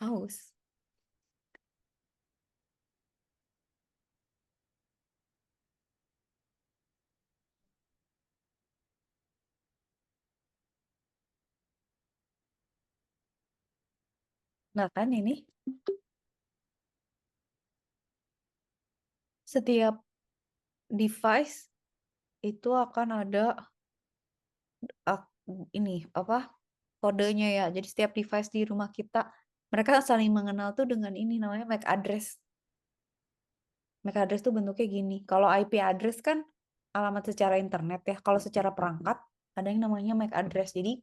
Haus. Nah kan ini setiap device itu akan ada ini apa kodenya ya. Jadi setiap device di rumah kita mereka saling mengenal tuh dengan ini namanya MAC address. MAC address tuh bentuknya gini. Kalau IP address kan alamat secara internet ya. Kalau secara perangkat ada yang namanya MAC address. Jadi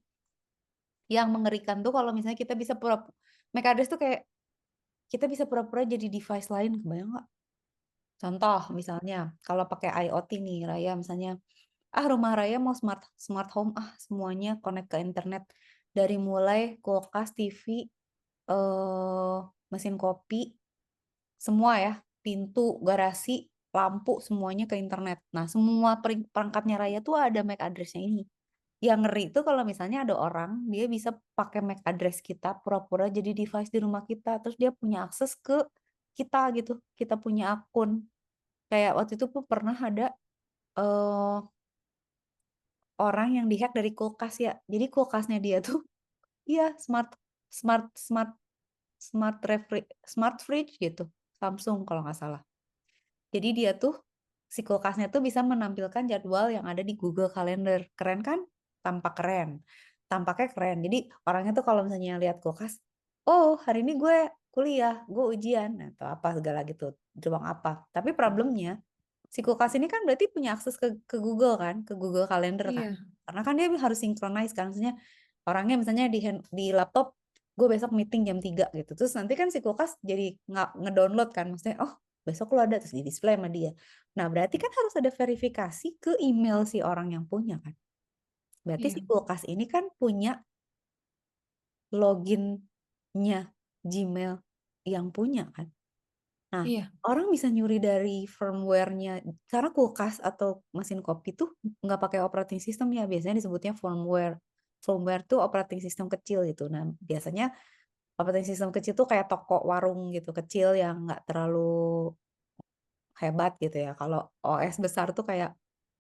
yang mengerikan tuh kalau misalnya kita bisa MAC address tuh kayak kita bisa pura-pura jadi device lain, kebayang nggak? Contoh misalnya kalau pakai IoT nih Raya, misalnya rumah Raya mau smart smart home, semuanya connect ke internet, dari mulai kulkas, TV, mesin kopi, semua ya, pintu, garasi, lampu, semuanya ke internet. Nah semua perangkatnya Raya tuh ada MAC address-nya ini. Yang ngeri itu kalau misalnya ada orang dia bisa pakai MAC address kita pura-pura jadi device di rumah kita, terus dia punya akses ke kita gitu, kita punya akun. Kayak waktu itu pun pernah ada eh, orang yang dihack dari kulkas ya. Jadi kulkasnya dia tuh iya smart smart smart smart fridge gitu. Samsung kalau nggak salah. Jadi dia tuh si kulkasnya tuh bisa menampilkan jadwal yang ada di Google Calendar. Keren kan? Tampak keren. Tampaknya keren. Jadi orangnya tuh kalau misalnya lihat kulkas, oh hari ini gue kuliah, gue ujian atau apa segala gitu, ruang apa. Tapi problemnya si kulkas ini kan berarti punya akses ke Google kan, ke Google Calendar kan. Iya. Karena kan dia harus synchronize kan, maksudnya orangnya misalnya di laptop gue besok meeting jam 3 gitu. Terus nanti kan si kulkas jadi nggak ngedownload kan, maksudnya oh besok lo ada terus di display sama dia. Nah, berarti kan harus ada verifikasi ke email si orang yang punya kan. Berarti si Iya. kulkas ini kan punya loginnya Gmail yang punya kan. Nah, Iya. orang bisa nyuri dari firmware-nya karena kulkas atau mesin kopi tuh nggak pakai operating system ya, biasanya disebutnya firmware. Firmware tuh operating system kecil gitu. Nah, biasanya operating system kecil tuh kayak toko warung gitu kecil yang nggak terlalu hebat gitu ya. Kalau OS besar tuh kayak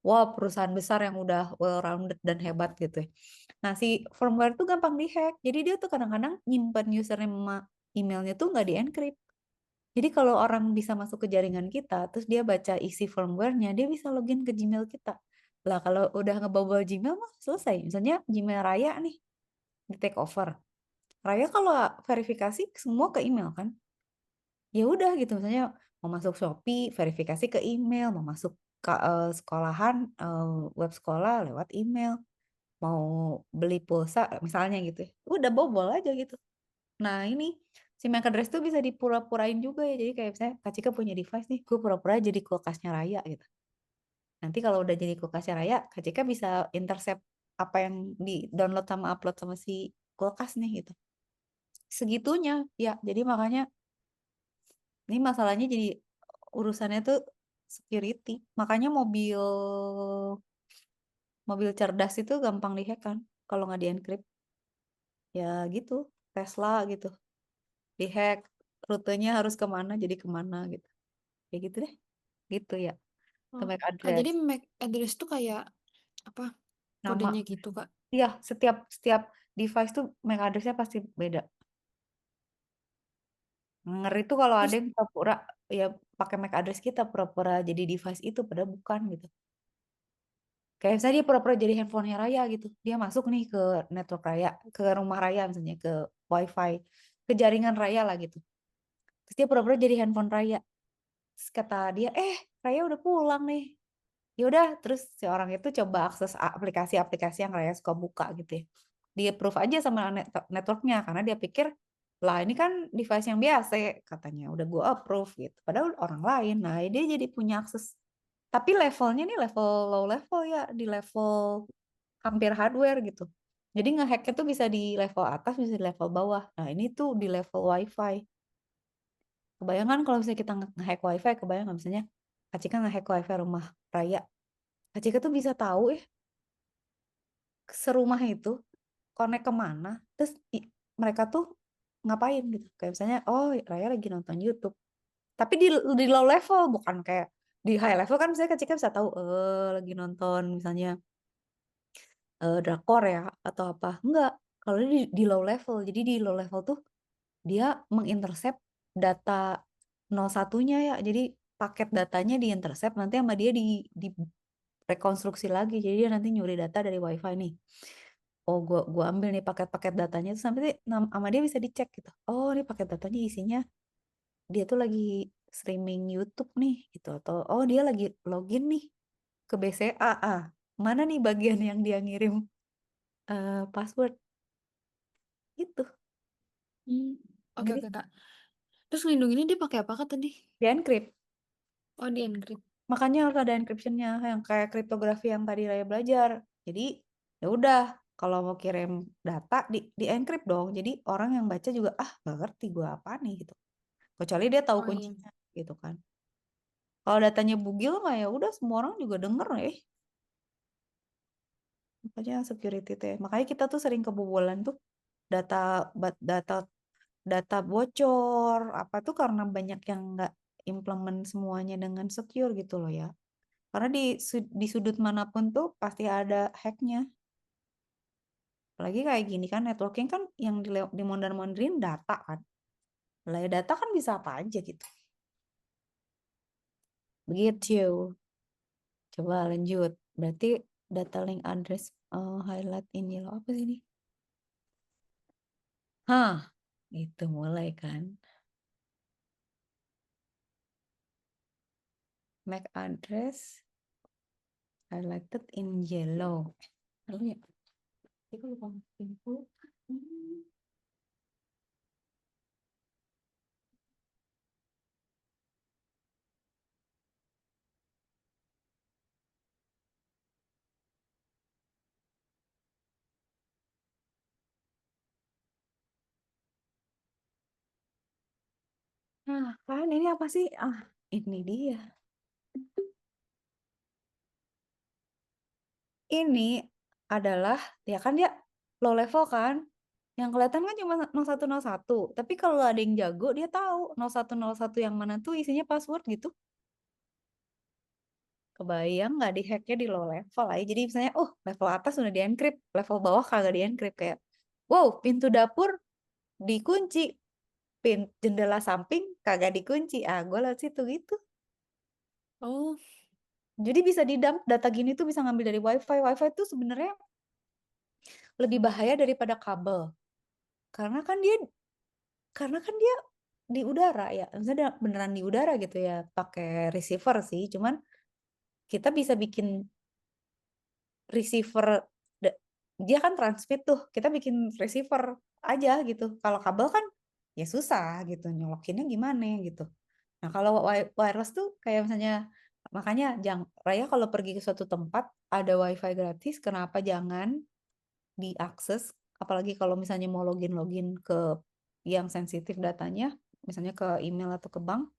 wow perusahaan besar yang udah well rounded dan hebat gitu ya. Nah si firmware tuh gampang dihack. Jadi dia tuh kadang-kadang nyimpen username sama emailnya tuh nggak di-encrypt. Jadi kalau orang bisa masuk ke jaringan kita, terus dia baca isi firmware-nya, dia bisa login ke Gmail kita. Lah kalau udah ngebobol Gmail mah selesai. Misalnya Gmail Raya nih, di take over. Raya kalau verifikasi semua ke email kan. Ya udah gitu, misalnya mau masuk Shopee verifikasi ke email, mau masuk ke sekolahan, web sekolah lewat email, mau beli pulsa misalnya gitu ya, udah bobol aja gitu. Nah ini si MAC address tuh bisa dipura-purain juga ya, jadi kayak misalnya Kak Cika punya device nih, gue pura-pura jadi kulkasnya Raya gitu. Nanti kalau udah jadi kulkasnya Raya, Kak Cika bisa intercept apa yang di download sama upload sama si kulkas nih gitu. Segitunya ya, jadi makanya ini masalahnya jadi urusannya tuh security. Makanya mobil mobil cerdas itu gampang dihack kan kalau nggak di-encrypt. Ya gitu, Tesla gitu. Dihack, rutenya harus kemana jadi kemana gitu. Ya gitu deh. Gitu ya. Ke Oh, MAC Kak, jadi address. MAC address tuh kayak apa? Nama. Kodenya gitu, Kak. Iya, setiap setiap device tuh MAC address-nya pasti beda. Ngeri tuh kalau ada Terus yang pura-pura ya pakai MAC address kita pura-pura jadi device itu padahal bukan gitu. Kayak misalnya dia pura-pura jadi handphonenya Raya gitu. Dia masuk nih ke network Raya, ke rumah Raya misalnya, ke WiFi, ke jaringan Raya lah gitu. Terus dia pura-pura jadi handphone Raya. Terus kata dia, Raya udah pulang nih. Ya udah, terus si orang itu coba akses aplikasi-aplikasi yang Raya suka buka gitu ya. Dia approve aja sama networknya karena dia pikir lah ini kan device yang biasa katanya udah gue approve gitu. Padahal orang lain. Nah dia jadi punya akses. Tapi levelnya nih level low level ya di level hampir hardware gitu. Jadi ngehacknya tuh bisa di level atas, bisa di level bawah. Nah ini tuh di level WiFi. Kebayangan kalau misalnya kita ngehack WiFi, kebayang nggak misalnya Kak Cika ngehack WiFi rumah Raya. Kak Cika tuh bisa tahu serumah itu connect kemana, terus mereka tuh ngapain gitu. Kayak misalnya, oh Raya lagi nonton YouTube. Tapi di low level, bukan kayak di high level kan misalnya Kak Cika bisa tahu, lagi nonton misalnya drakor ya atau apa. Enggak, kalau di low level. Jadi di low level tuh dia mengintercept data 01-nya ya. Jadi paket datanya diintercept nanti sama dia di rekonstruksi lagi. Jadi dia nanti nyuri data dari WiFi nih. Oh, gua ambil nih paket-paket datanya tuh sampai sama dia bisa dicek gitu. Oh, ini paket datanya isinya dia tuh lagi streaming YouTube nih gitu atau oh dia lagi login nih ke BCA. Mana nih bagian yang dia ngirim password itu. hmm, oke Jadi oke, Kak. Terus ngelindunginnya dia pakai apa, Kak, tadi? di encrypt. Oh, di-encrypt. Makanya harus ada encryptionnya yang kayak kriptografi yang tadi Raya belajar. Jadi ya udah kalau mau kirim data di encrypt dong. Jadi orang yang baca juga nggak ngerti gue apa nih gitu. Kecuali dia tahu Oh iya. kuncinya gitu kan. Kalau datanya bugil mah ya udah semua orang juga denger ya. Makanya security teh. Makanya kita tuh sering kebobolan tuh data data data bocor apa tuh karena banyak yang nggak implement semuanya dengan secure gitu loh ya. Karena di sudut manapun tuh pasti ada hacknya. Apalagi kayak gini kan networking kan yang di mondar-mandarin data kan. Lah ya data kan bisa apa aja gitu. Begitu. Coba lanjut. Berarti data link address highlight ini loh apa sih ini? Itu mulai kan. MAC address highlighted in yellow. Lalu ya, aku lupa info. Nah, kan ini apa sih? Ini dia. Ini adalah, ya kan dia low level kan? Yang kelihatan kan cuma 0101. Tapi kalau ada yang jago, dia tahu 0101 yang mana tuh isinya password gitu. Kebayang nggak di-hacknya di low level aja. Jadi misalnya, level atas udah di-encrypt, level bawah kagak di-encrypt. Kayak, wow, pintu dapur dikunci, jendela samping kagak dikunci. Gue lewat situ gitu. Oh, Jadi bisa di-dump data gini tuh bisa ngambil dari WiFi. WiFi tuh sebenarnya Lebih bahaya daripada kabel. Karena kan dia di udara ya. Maksudnya beneran di udara gitu ya, pakai receiver sih. Cuman kita bisa bikin receiver dia kan transmit tuh. Kita bikin receiver aja gitu. Kalau kabel kan ya susah gitu, nyolokinnya gimana gitu. Nah, kalau wireless tuh kayak misalnya, makanya Raya kalau pergi ke suatu tempat ada wifi gratis, kenapa jangan diakses, apalagi kalau misalnya mau login ke yang sensitif datanya, misalnya ke email atau ke bank,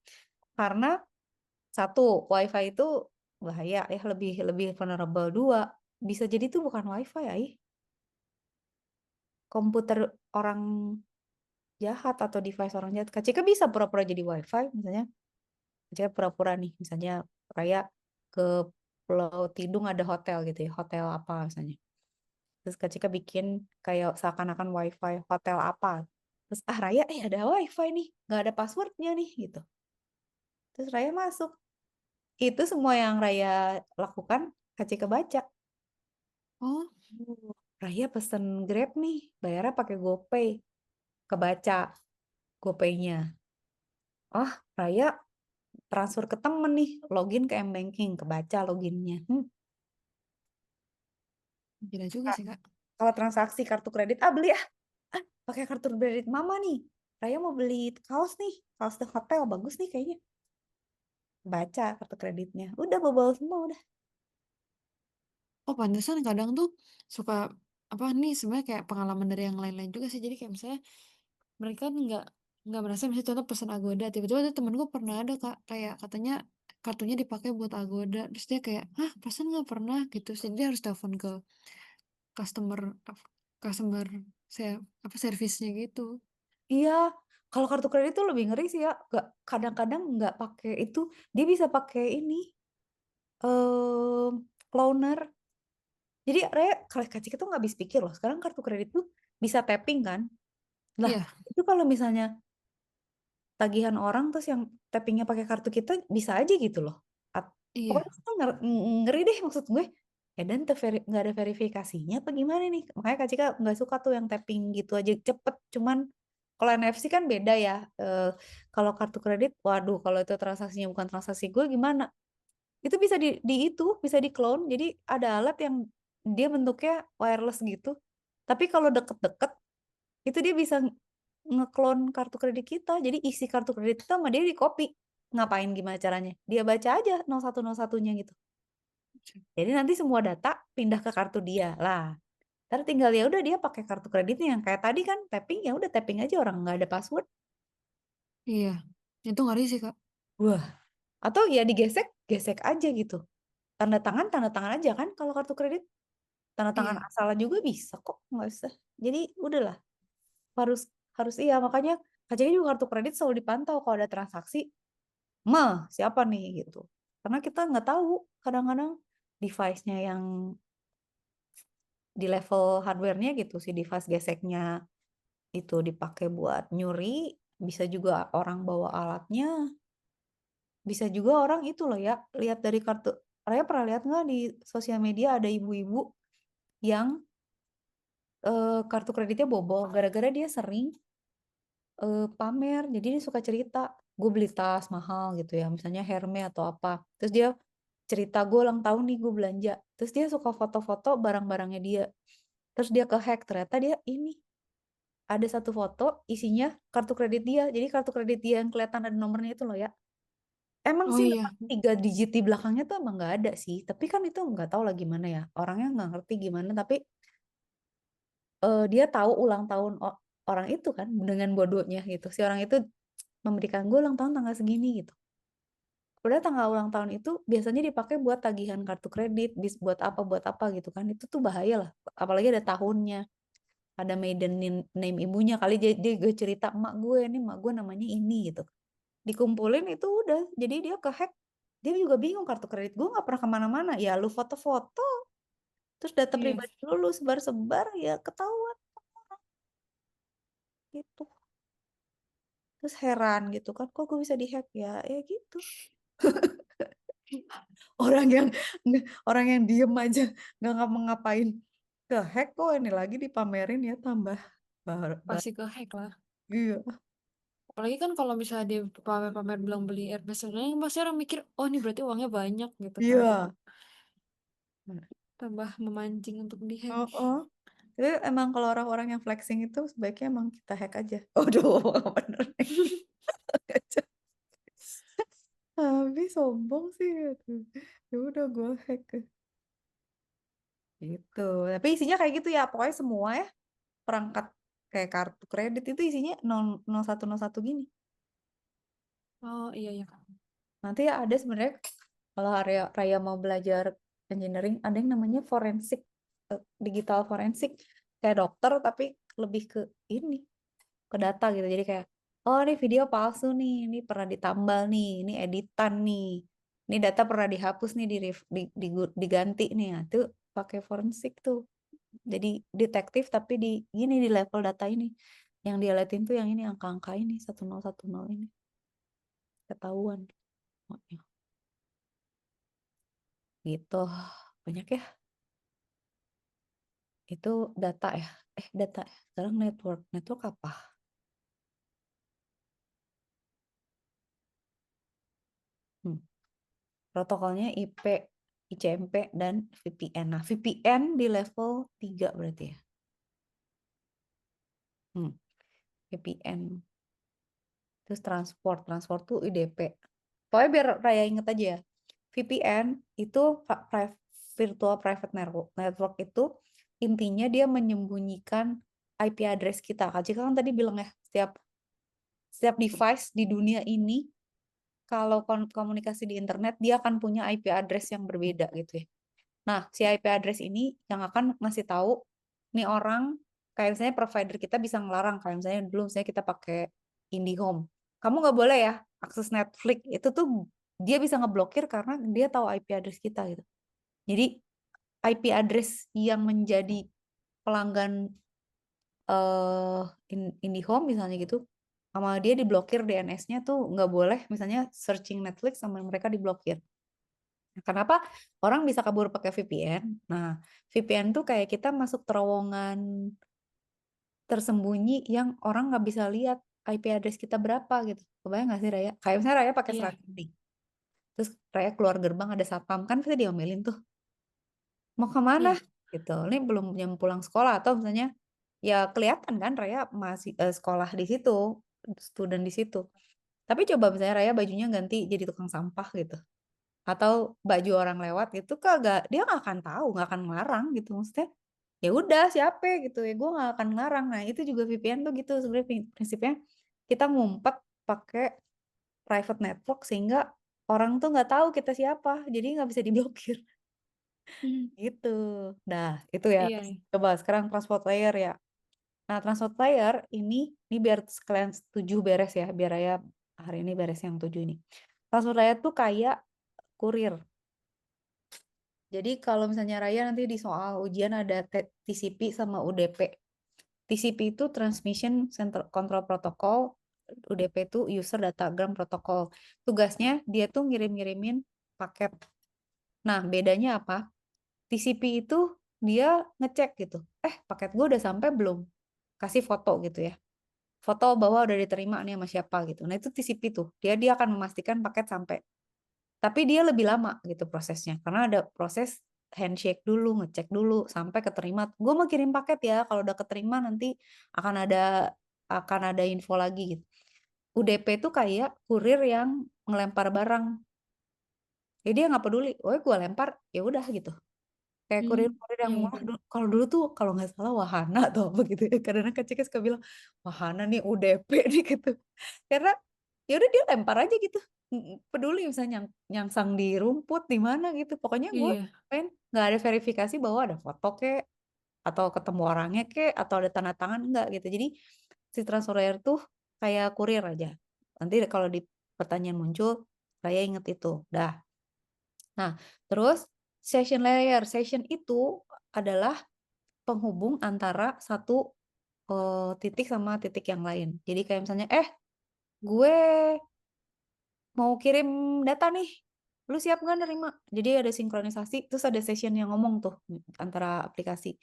karena satu, wifi itu bahaya ya, lebih lebih vulnerable. Dua, bisa jadi itu bukan wifi ya, komputer orang jahat atau device orang jahat. Kak Cika bisa pura-pura jadi wifi misalnya. Kak Cika pura-pura nih, misalnya kayak ke Pulau Tidung ada hotel gitu ya, hotel apa misalnya. Terus Kak Cika bikin kayak seakan-akan wifi hotel apa. Terus Raya ada wifi nih, nggak ada passwordnya nih gitu. Terus Raya masuk. Itu semua yang Raya lakukan Kak Cika baca. Oh, Raya pesen Grab nih, bayarnya pakai GoPay. Kebaca GoPay-nya. Oh, Raya transfer ke temen nih, login ke M-Banking, kebaca loginnya. gila juga sih, Kak. Kalau transaksi kartu kredit, beli pakai kartu kredit mama nih. Raya mau beli kaos nih, kaos The Hotel, bagus nih kayaknya. Baca kartu kreditnya, udah bobol semua udah. Oh, pantesan kadang tuh suka apa nih sebenarnya kayak pengalaman dari yang lain-lain juga sih. Jadi kayak misalnya mereka nggak merasa misalnya contoh pesan Agoda tiba-tiba tuh temenku pernah ada Kak kayak katanya kartunya dipakai buat Agoda terus dia kayak perasaan nggak pernah gitu jadi dia harus telepon ke customer customer saya apa servisnya gitu. Iya, kalau kartu kredit tuh lebih ngeri sih ya. Kadang-kadang nggak pakai itu, dia bisa pakai ini, cloner. Jadi Raya kalau Kak tuh nggak habis pikir loh. Sekarang kartu kredit tuh bisa tapping kan. Lah, Iya, itu kalau misalnya tagihan orang terus yang tappingnya pakai kartu kita bisa aja gitu loh. Pokoknya iya, itu ngeri deh maksud gue. Ya dan nggak ada verifikasinya apa gimana nih? Makanya Kak Cika nggak suka tuh yang tapping gitu aja cepet. Cuman kalau NFC kan beda ya. Kalau kartu kredit, waduh kalau itu transaksinya bukan transaksi gue gimana? Itu bisa itu bisa di clone. Jadi ada alat yang dia bentuknya wireless gitu. Tapi kalau deket-deket itu dia bisa ngeklon kartu kredit kita. Jadi isi kartu kredit kita sama dia di copy. Ngapain gimana caranya? Dia baca aja 0101-nya gitu. Jadi nanti semua data pindah ke kartu dia lah. Ntar tinggal ya udah dia pakai kartu kreditnya yang kayak tadi kan tapping ya udah tapping aja orang nggak ada password. iya, itu ngeri sih Kak. Wah, atau ya digesek gesek aja gitu. Tanda tangan aja kan kalau kartu kredit. Tanda tangan Iya, asalan juga bisa kok nggak usah. Jadi udahlah harus harus iya makanya KCK juga kartu kredit selalu dipantau kalau ada transaksi siapa nih gitu. Karena kita nggak tahu kadang-kadang device-nya yang di level hardware-nya gitu, si device geseknya itu dipakai buat nyuri, bisa juga orang bawa alatnya, bisa juga orang itu loh ya, lihat dari kartu. Raya pernah lihat nggak di sosial media ada ibu-ibu yang kartu kreditnya bobol gara-gara dia sering pamer, jadi dia suka cerita, gue beli tas mahal gitu ya, misalnya Hermes atau apa, terus dia cerita gue ulang tahun nih gue belanja, terus dia suka foto-foto barang-barangnya dia, terus dia ke hack ternyata dia ini ada satu foto isinya kartu kredit dia, jadi kartu kredit dia yang kelihatan ada nomornya itu loh ya, emang oh sih iya, nomor 3 digit di belakangnya tuh emang nggak ada sih, tapi kan itu nggak tahu lah gimana ya, orangnya nggak ngerti gimana, tapi dia tahu ulang tahun orang itu kan dengan bodohnya gitu, si orang itu memberikan gue ulang tahun tanggal segini gitu. Udah tanggal ulang tahun itu biasanya dipakai buat tagihan kartu kredit, buat apa gitu kan. Itu tuh bahaya lah. Apalagi ada tahunnya, ada maiden name ibunya kali dia gue cerita emak gue nih, emak gue namanya ini gitu. Dikumpulin itu udah, jadi dia ke hack. Dia juga bingung kartu kredit gue nggak pernah kemana-mana. Ya lu foto-foto, terus data iya. pribadi lu sebar-sebar ya ketahuan gitu. Terus heran gitu kan, kok gue bisa dihack ya? Ya gitu. Orang yang orang yang diem aja nggak ngapa-ngapain Ke-hack kok ini lagi dipamerin ya tambah Pasti ke-hack lah. iya. Apalagi kan kalau misalnya dia pamer-pamer bilang beli airbase sebenarnya pasti orang mikir, oh ini berarti uangnya banyak gitu kan. Iya. Tambah memancing untuk dihack. Oh, jadi emang kalau orang-orang yang flexing itu sebaiknya emang kita hack aja. Aduh, nggak bener nih. Habis sombong sih gitu. Ya udah gue hack gitu. Tapi isinya kayak gitu ya. Pokoknya semua ya perangkat kayak kartu kredit itu isinya 0101 gini. Oh iya ya. Nanti ya ada sebenarnya kalau Raya mau belajar engineering ada yang namanya forensik, digital forensik kayak dokter tapi lebih ke ini, ke data gitu. Jadi kayak oh ini video palsu nih, ini pernah ditambal nih, ini editan nih, ini data pernah dihapus nih, diganti nih. Nah, itu pakai forensik tuh. Jadi detektif tapi di gini di level data ini. Yang dia liatin tuh yang ini angka-angka ini 1010 ini ketahuan. Oh, ya. Gitu. Banyak ya. Itu data ya. Data ya. Sekarang network. Network apa? Protokolnya IP, ICMP, dan VPN. Nah, VPN di level 3 berarti ya. VPN. Terus transport tuh IDP. Pokoknya biar Raya inget aja ya. VPN itu virtual private network itu intinya dia menyembunyikan IP address kita. Kak Cika kan tadi bilang ya, setiap device di dunia ini kalau komunikasi di internet dia akan punya IP address yang berbeda gitu ya. Nah, si IP address ini yang akan ngasih tahu nih orang, kayak misalnya provider kita bisa ngelarang, kayak misalnya dulu misalnya kita pakai IndiHome. Kamu nggak boleh ya akses Netflix. Itu tuh dia bisa ngeblokir karena dia tahu IP address kita gitu. Jadi IP address yang menjadi pelanggan IndiHome misalnya gitu, sama dia diblokir DNS-nya tuh nggak boleh misalnya searching Netflix sama mereka diblokir. Kenapa orang bisa kabur pakai VPN? Nah, VPN tuh kayak kita masuk terowongan tersembunyi yang orang nggak bisa lihat IP address kita berapa gitu. Kebayang nggak sih Raya? Kayak misalnya Raya pakai Iya. seragam nih. Terus Raya keluar gerbang ada satpam kan pasti diomelin tuh. Mau kemana? Iya. Gitu. Ini belum jam pulang sekolah atau misalnya ya kelihatan kan Raya masih sekolah di situ, student di situ. Tapi coba misalnya Raya bajunya ganti jadi tukang sampah gitu. Atau baju orang lewat gitu kagak dia nggak akan tahu, nggak akan ngelarang gitu maksudnya. Ya udah siapa gitu ya gue nggak akan ngelarang. Nah itu juga VPN tuh gitu sebenarnya prinsipnya kita ngumpet pakai private network sehingga orang tuh nggak tahu kita siapa jadi nggak bisa diblokir gitu. Nah itu ya. Iya. Coba sekarang transport layer ya. Nah transport layer ini biar kalian setuju beres ya, biar ya hari ini beres yang 7 ini. Transport layer tuh kayak kurir. Jadi kalau misalnya Raya nanti di soal ujian ada TCP sama UDP. TCP itu Transmission Center Control Protocol, UDP itu User Datagram Protocol. Tugasnya dia tuh ngirim-ngirimin paket. Nah, bedanya apa? TCP itu dia ngecek gitu. Paket gue udah sampai belum? Kasih foto gitu ya. Foto bahwa udah diterima nih sama siapa gitu. Nah, itu TCP tuh. Dia akan memastikan paket sampai. Tapi dia lebih lama gitu prosesnya. Karena ada proses handshake dulu, ngecek dulu sampai keterima. Gue mau kirim paket ya, kalau udah keterima nanti akan ada info lagi gitu. UDP itu kayak kurir yang ngelempar barang. Jadi dia nggak peduli, oh gue lempar ya udah gitu. Kayak kurir-kurir yang Iya, iya. murah kalau dulu tuh kalau nggak salah Wahana atau apa gitu ya. Kadang-kadang Kak Cika suka bilang Wahana nih UDP nih gitu. Karena ya udah dia lempar aja gitu. Peduli misalnya nyangsang di rumput di mana gitu. Pokoknya gue Iya. pengen nggak ada verifikasi bahwa ada foto kek atau ketemu orangnya kek atau ada tanda tangan enggak gitu. Jadi si transfer tuh kayak kurir aja. Nanti kalau di pertanyaan muncul saya inget itu. Dah. Nah, terus session layer. Session itu adalah penghubung antara satu titik sama titik yang lain. Jadi kayak misalnya, gue mau kirim data nih, lu siap nggak nerima? Jadi ada sinkronisasi, terus ada session yang ngomong tuh antara aplikasi.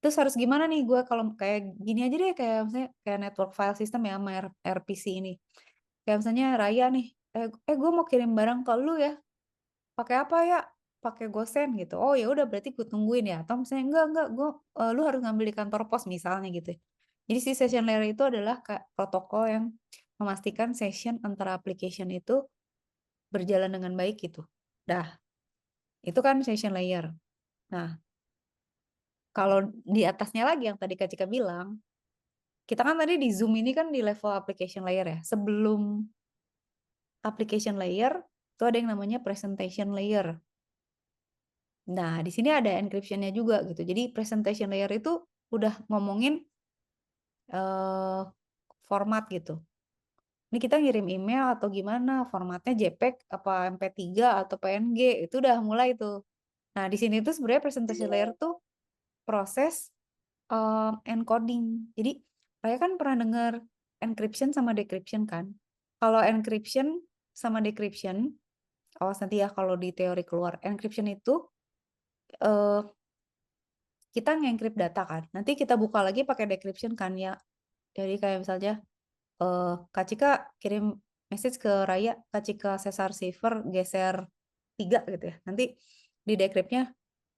Terus harus gimana nih gue kalau kayak gini aja deh, kayak misalnya kayak network file system ya sama RPC ini. Kayak misalnya Raya nih, gue mau kirim barang ke lu ya, pakai apa ya? Pakai GoSend gitu. Oh ya udah berarti gue tungguin ya. Atau misalnya enggak lu harus ngambil di kantor pos misalnya gitu. Jadi si session layer itu adalah protokol yang memastikan session antara application itu berjalan dengan baik gitu. Dah, itu kan session layer. Nah, kalau di atasnya lagi yang tadi Kak Cika bilang, kita kan tadi di Zoom ini kan di level application layer ya. Sebelum application layer, itu ada yang namanya presentation layer. Nah, di sini ada encryption-nya juga gitu. Jadi presentation layer itu udah ngomongin format gitu. Ini kita ngirim email atau gimana, formatnya JPEG apa MP3 atau PNG, itu udah mulai tuh. Nah, di sini tuh sebenarnya presentation layer tuh proses encoding. Jadi, saya kan pernah dengar encryption sama decryption kan. Kalau encryption sama decryption, awas nanti ya kalau di teori keluar, encryption itu eh, kita nge-encrypt data kan. Nanti kita buka lagi pakai decryption kan ya. Jadi kayak misalnya Kak Cika kirim message ke Raya, Kak Cika Cesar Cipher geser 3 gitu ya. Nanti di decryptnya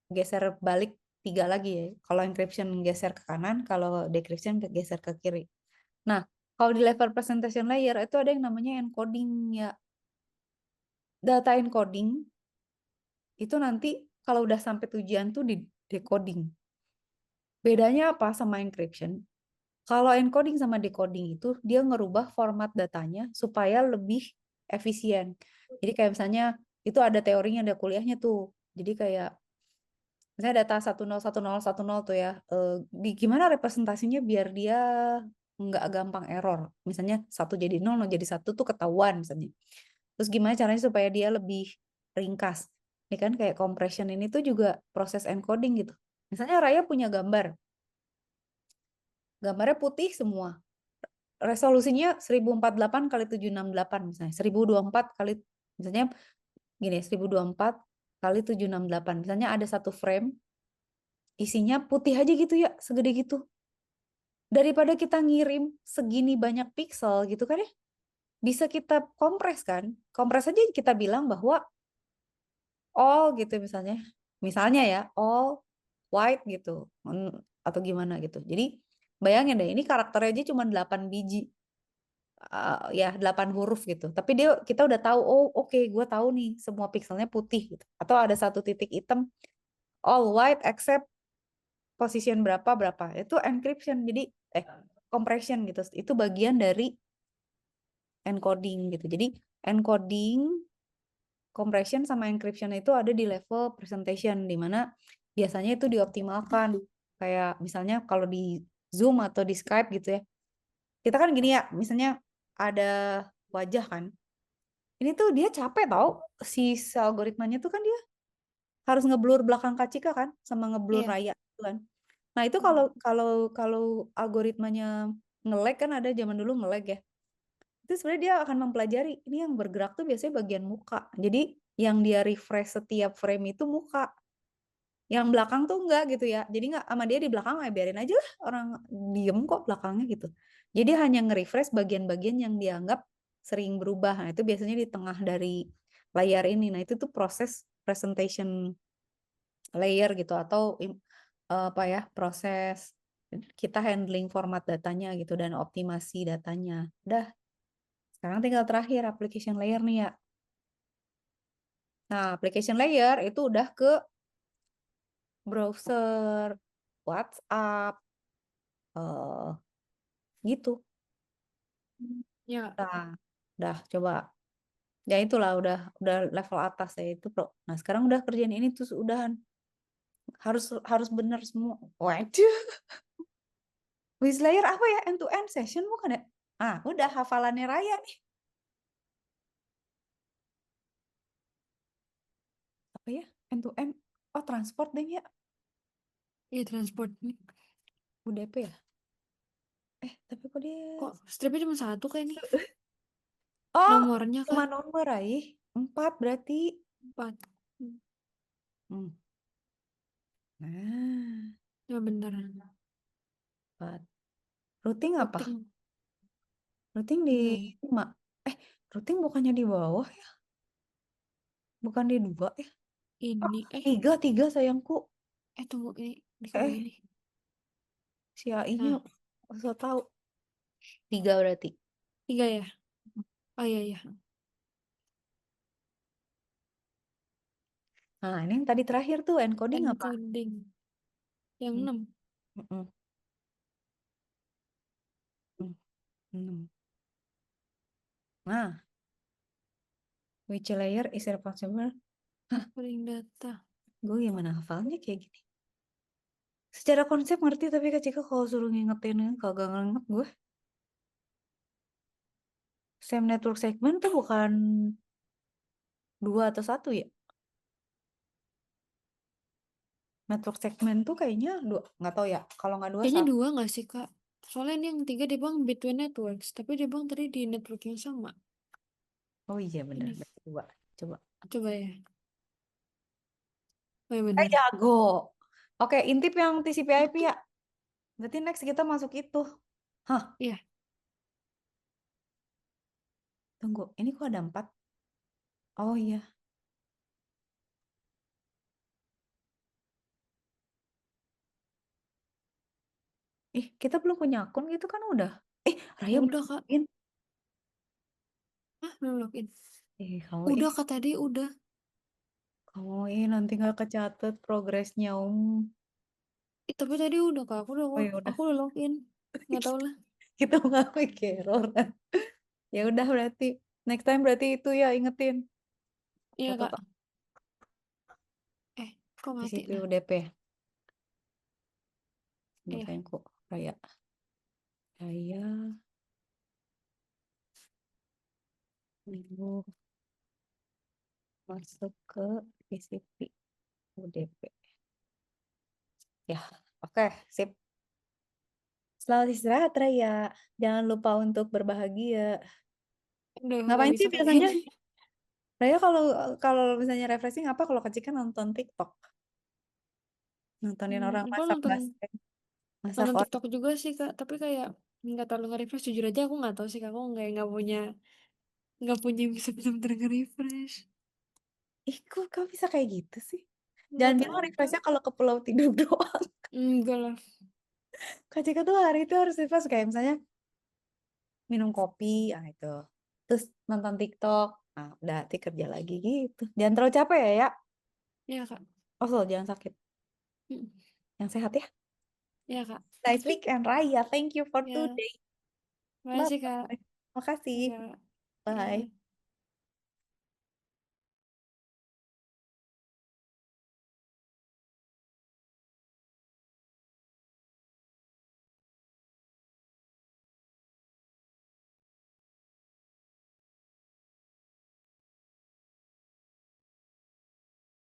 geser balik 3 lagi ya. Kalau encryption geser ke kanan, kalau decryption geser ke kiri. Nah, kalau di level presentation layer itu ada yang namanya encoding ya. Data encoding itu nanti kalau udah sampai tujuan tuh di decoding. Bedanya apa sama encryption? Kalau encoding sama decoding itu dia ngerubah format datanya supaya lebih efisien. Jadi kayak misalnya itu ada teorinya, ada kuliahnya tuh. Jadi kayak misalnya data 101010 tuh ya, gimana representasinya biar dia nggak gampang error. Misalnya 1 jadi 0, 0 jadi 1 tuh ketahuan misalnya. Terus gimana caranya supaya dia lebih ringkas. Ini kan kayak compression ini tuh juga proses encoding gitu. Misalnya Raya punya gambarnya putih semua. Resolusinya 1048 kali 768 misalnya. 1024 kali misalnya gini, 1024 kali 768. Misalnya ada satu frame isinya putih aja gitu ya, segede gitu. Daripada kita ngirim segini banyak pixel gitu kan ya, bisa kita kompres kan. Kompres aja kita bilang bahwa all gitu misalnya. Misalnya ya, all white gitu. Atau gimana gitu. Jadi bayangin deh, ini karakternya aja cuma 8 biji. Ya 8 huruf gitu. Tapi kita udah tahu, oh oke, gue tahu nih semua pixelnya putih gitu. Atau ada satu titik hitam, all white except position berapa berapa. Itu encryption. Jadi compression gitu. Itu bagian dari encoding gitu. Jadi encoding, compression sama encryption itu ada di level presentation di mana biasanya itu dioptimalkan. Kayak misalnya kalau di Zoom atau di Skype gitu ya. Kita kan gini ya, misalnya ada wajah kan. Ini tuh dia capek tau si algoritmanya tuh kan dia harus ngeblur belakang Kak Cika kan sama ngeblur Iya. Raya gitu kan. Nah, itu kalau algoritmanya nge-lag kan ada zaman dulu nge-lag ya. Itu sebenarnya dia akan mempelajari ini yang bergerak tuh biasanya bagian muka. Jadi yang dia refresh setiap frame itu muka. Yang belakang tuh enggak gitu ya. Jadi enggak sama dia di belakang biarin aja lah orang diem kok belakangnya gitu. Jadi hanya nge-refresh bagian-bagian yang dianggap sering berubah. Nah, itu biasanya di tengah dari layar ini. Nah, itu tuh proses presentation layer gitu atau apa ya, proses kita handling format datanya gitu dan optimasi datanya. Udah, sekarang tinggal terakhir application layer nih ya. Nah, application layer itu udah ke browser, WhatsApp, gitu. Ya, Dah coba. Ya itulah udah level atas ya itu Pro. Nah, sekarang udah kerjaan ini tuh udahan. Harus benar semua. Waduh. With layer apa ya? End to end session bukan ya? Ah, udah hafalannya Raya nih. Apa ya? End to end. Oh, transport deh ya. iya transport. UDP ya? Tapi kok dia Kok stripnya cuma 1 kayak ini? Oh, Nomornya cuma kah? nomor Raih. 4 berarti. 4. Hmm. Nah, Ya bener. Empat. Routing apa? Routing. Routing di 6. 5. Routing bukannya di bawah ya? Bukan di 2 ya? Ini. 3 sayangku. Tunggu. Ini di Eh, gini. si AI-nya Nah, so tahu. 3 berarti. 3 ya? Oh iya. Nah, ini yang tadi terakhir tuh encoding apa? Encoding. Yang Hmm. 6. Mm-mm. 6. Nah, which layer is responsible? Encoding data. Gue gimana hafalnya kayak gini? Secara konsep ngerti, tapi Kak Cika kalau suruh ngingetin kagak nginget gue. Same network segment tuh bukan 2 atau 1 ya? Network segment tuh kayaknya 2, nggak tahu ya. Kalau nggak 2, Kayaknya 1. 2 nggak sih, Kak? Soalnya ini yang 3 dia bilang between networks, tapi dia bilang tadi di network yang sama. Oh iya bener, Ini. berarti 2. Coba. Coba ya. Oh ya Eh bener. jago. Oke, intip yang TCP/IP ya. Berarti next kita masuk itu. Hah, Iya. tunggu. Ini kok ada 4? Oh iya. Kita belum punya akun gitu kan udah. Raya belum Udah, Kak. login. Belum login. Kamu Udah, Kak, tadi udah. kamu nanti nggak kecatet progresnya Tapi tadi udah, Kak. Oh ya udah. Aku udah login. Nggak tahu lah. Kita nggak error kan. Ya udah berarti next time berarti itu ya ingetin. Iya, Atau Kak. Kok mati TCP dah? UDP. Iya. Sayangku Raya minggu masuk ke TCP UDP. Ya, oke, sip. Selamat istirahat Raya. Jangan lupa untuk berbahagia. Udah nggak Ngapain bisa sih kayak biasanya? gini. Raya kalau misalnya refreshing apa kalau kecil nonton TikTok? Nontonin orang Aku masak basah. Masak nonton orang. TikTok juga sih, Kak. Tapi kayak nggak terlalu nge-refresh. Jujur aja aku nggak tahu sih, Kak. Aku nggak punya yang bisa benar-benar nge-refresh. Kok bisa kayak gitu sih? Nggak Jangan tahu, bilang Kak. refreshnya kalau ke pulau tidur doang. Enggak lah. Kak Cika tuh hari itu harus refresh kayak misalnya minum kopi, itu. Terus nonton TikTok, udah hati kerja lagi gitu. Jangan terlalu capek ya. Iya, Kak. Jangan sakit. Mm. Yang sehat ya. Iya, Kak. Nice weekend Raya. Thank you for Ya, today. makasih, Kak. Bye. Makasih. Iya. Bye. Iya.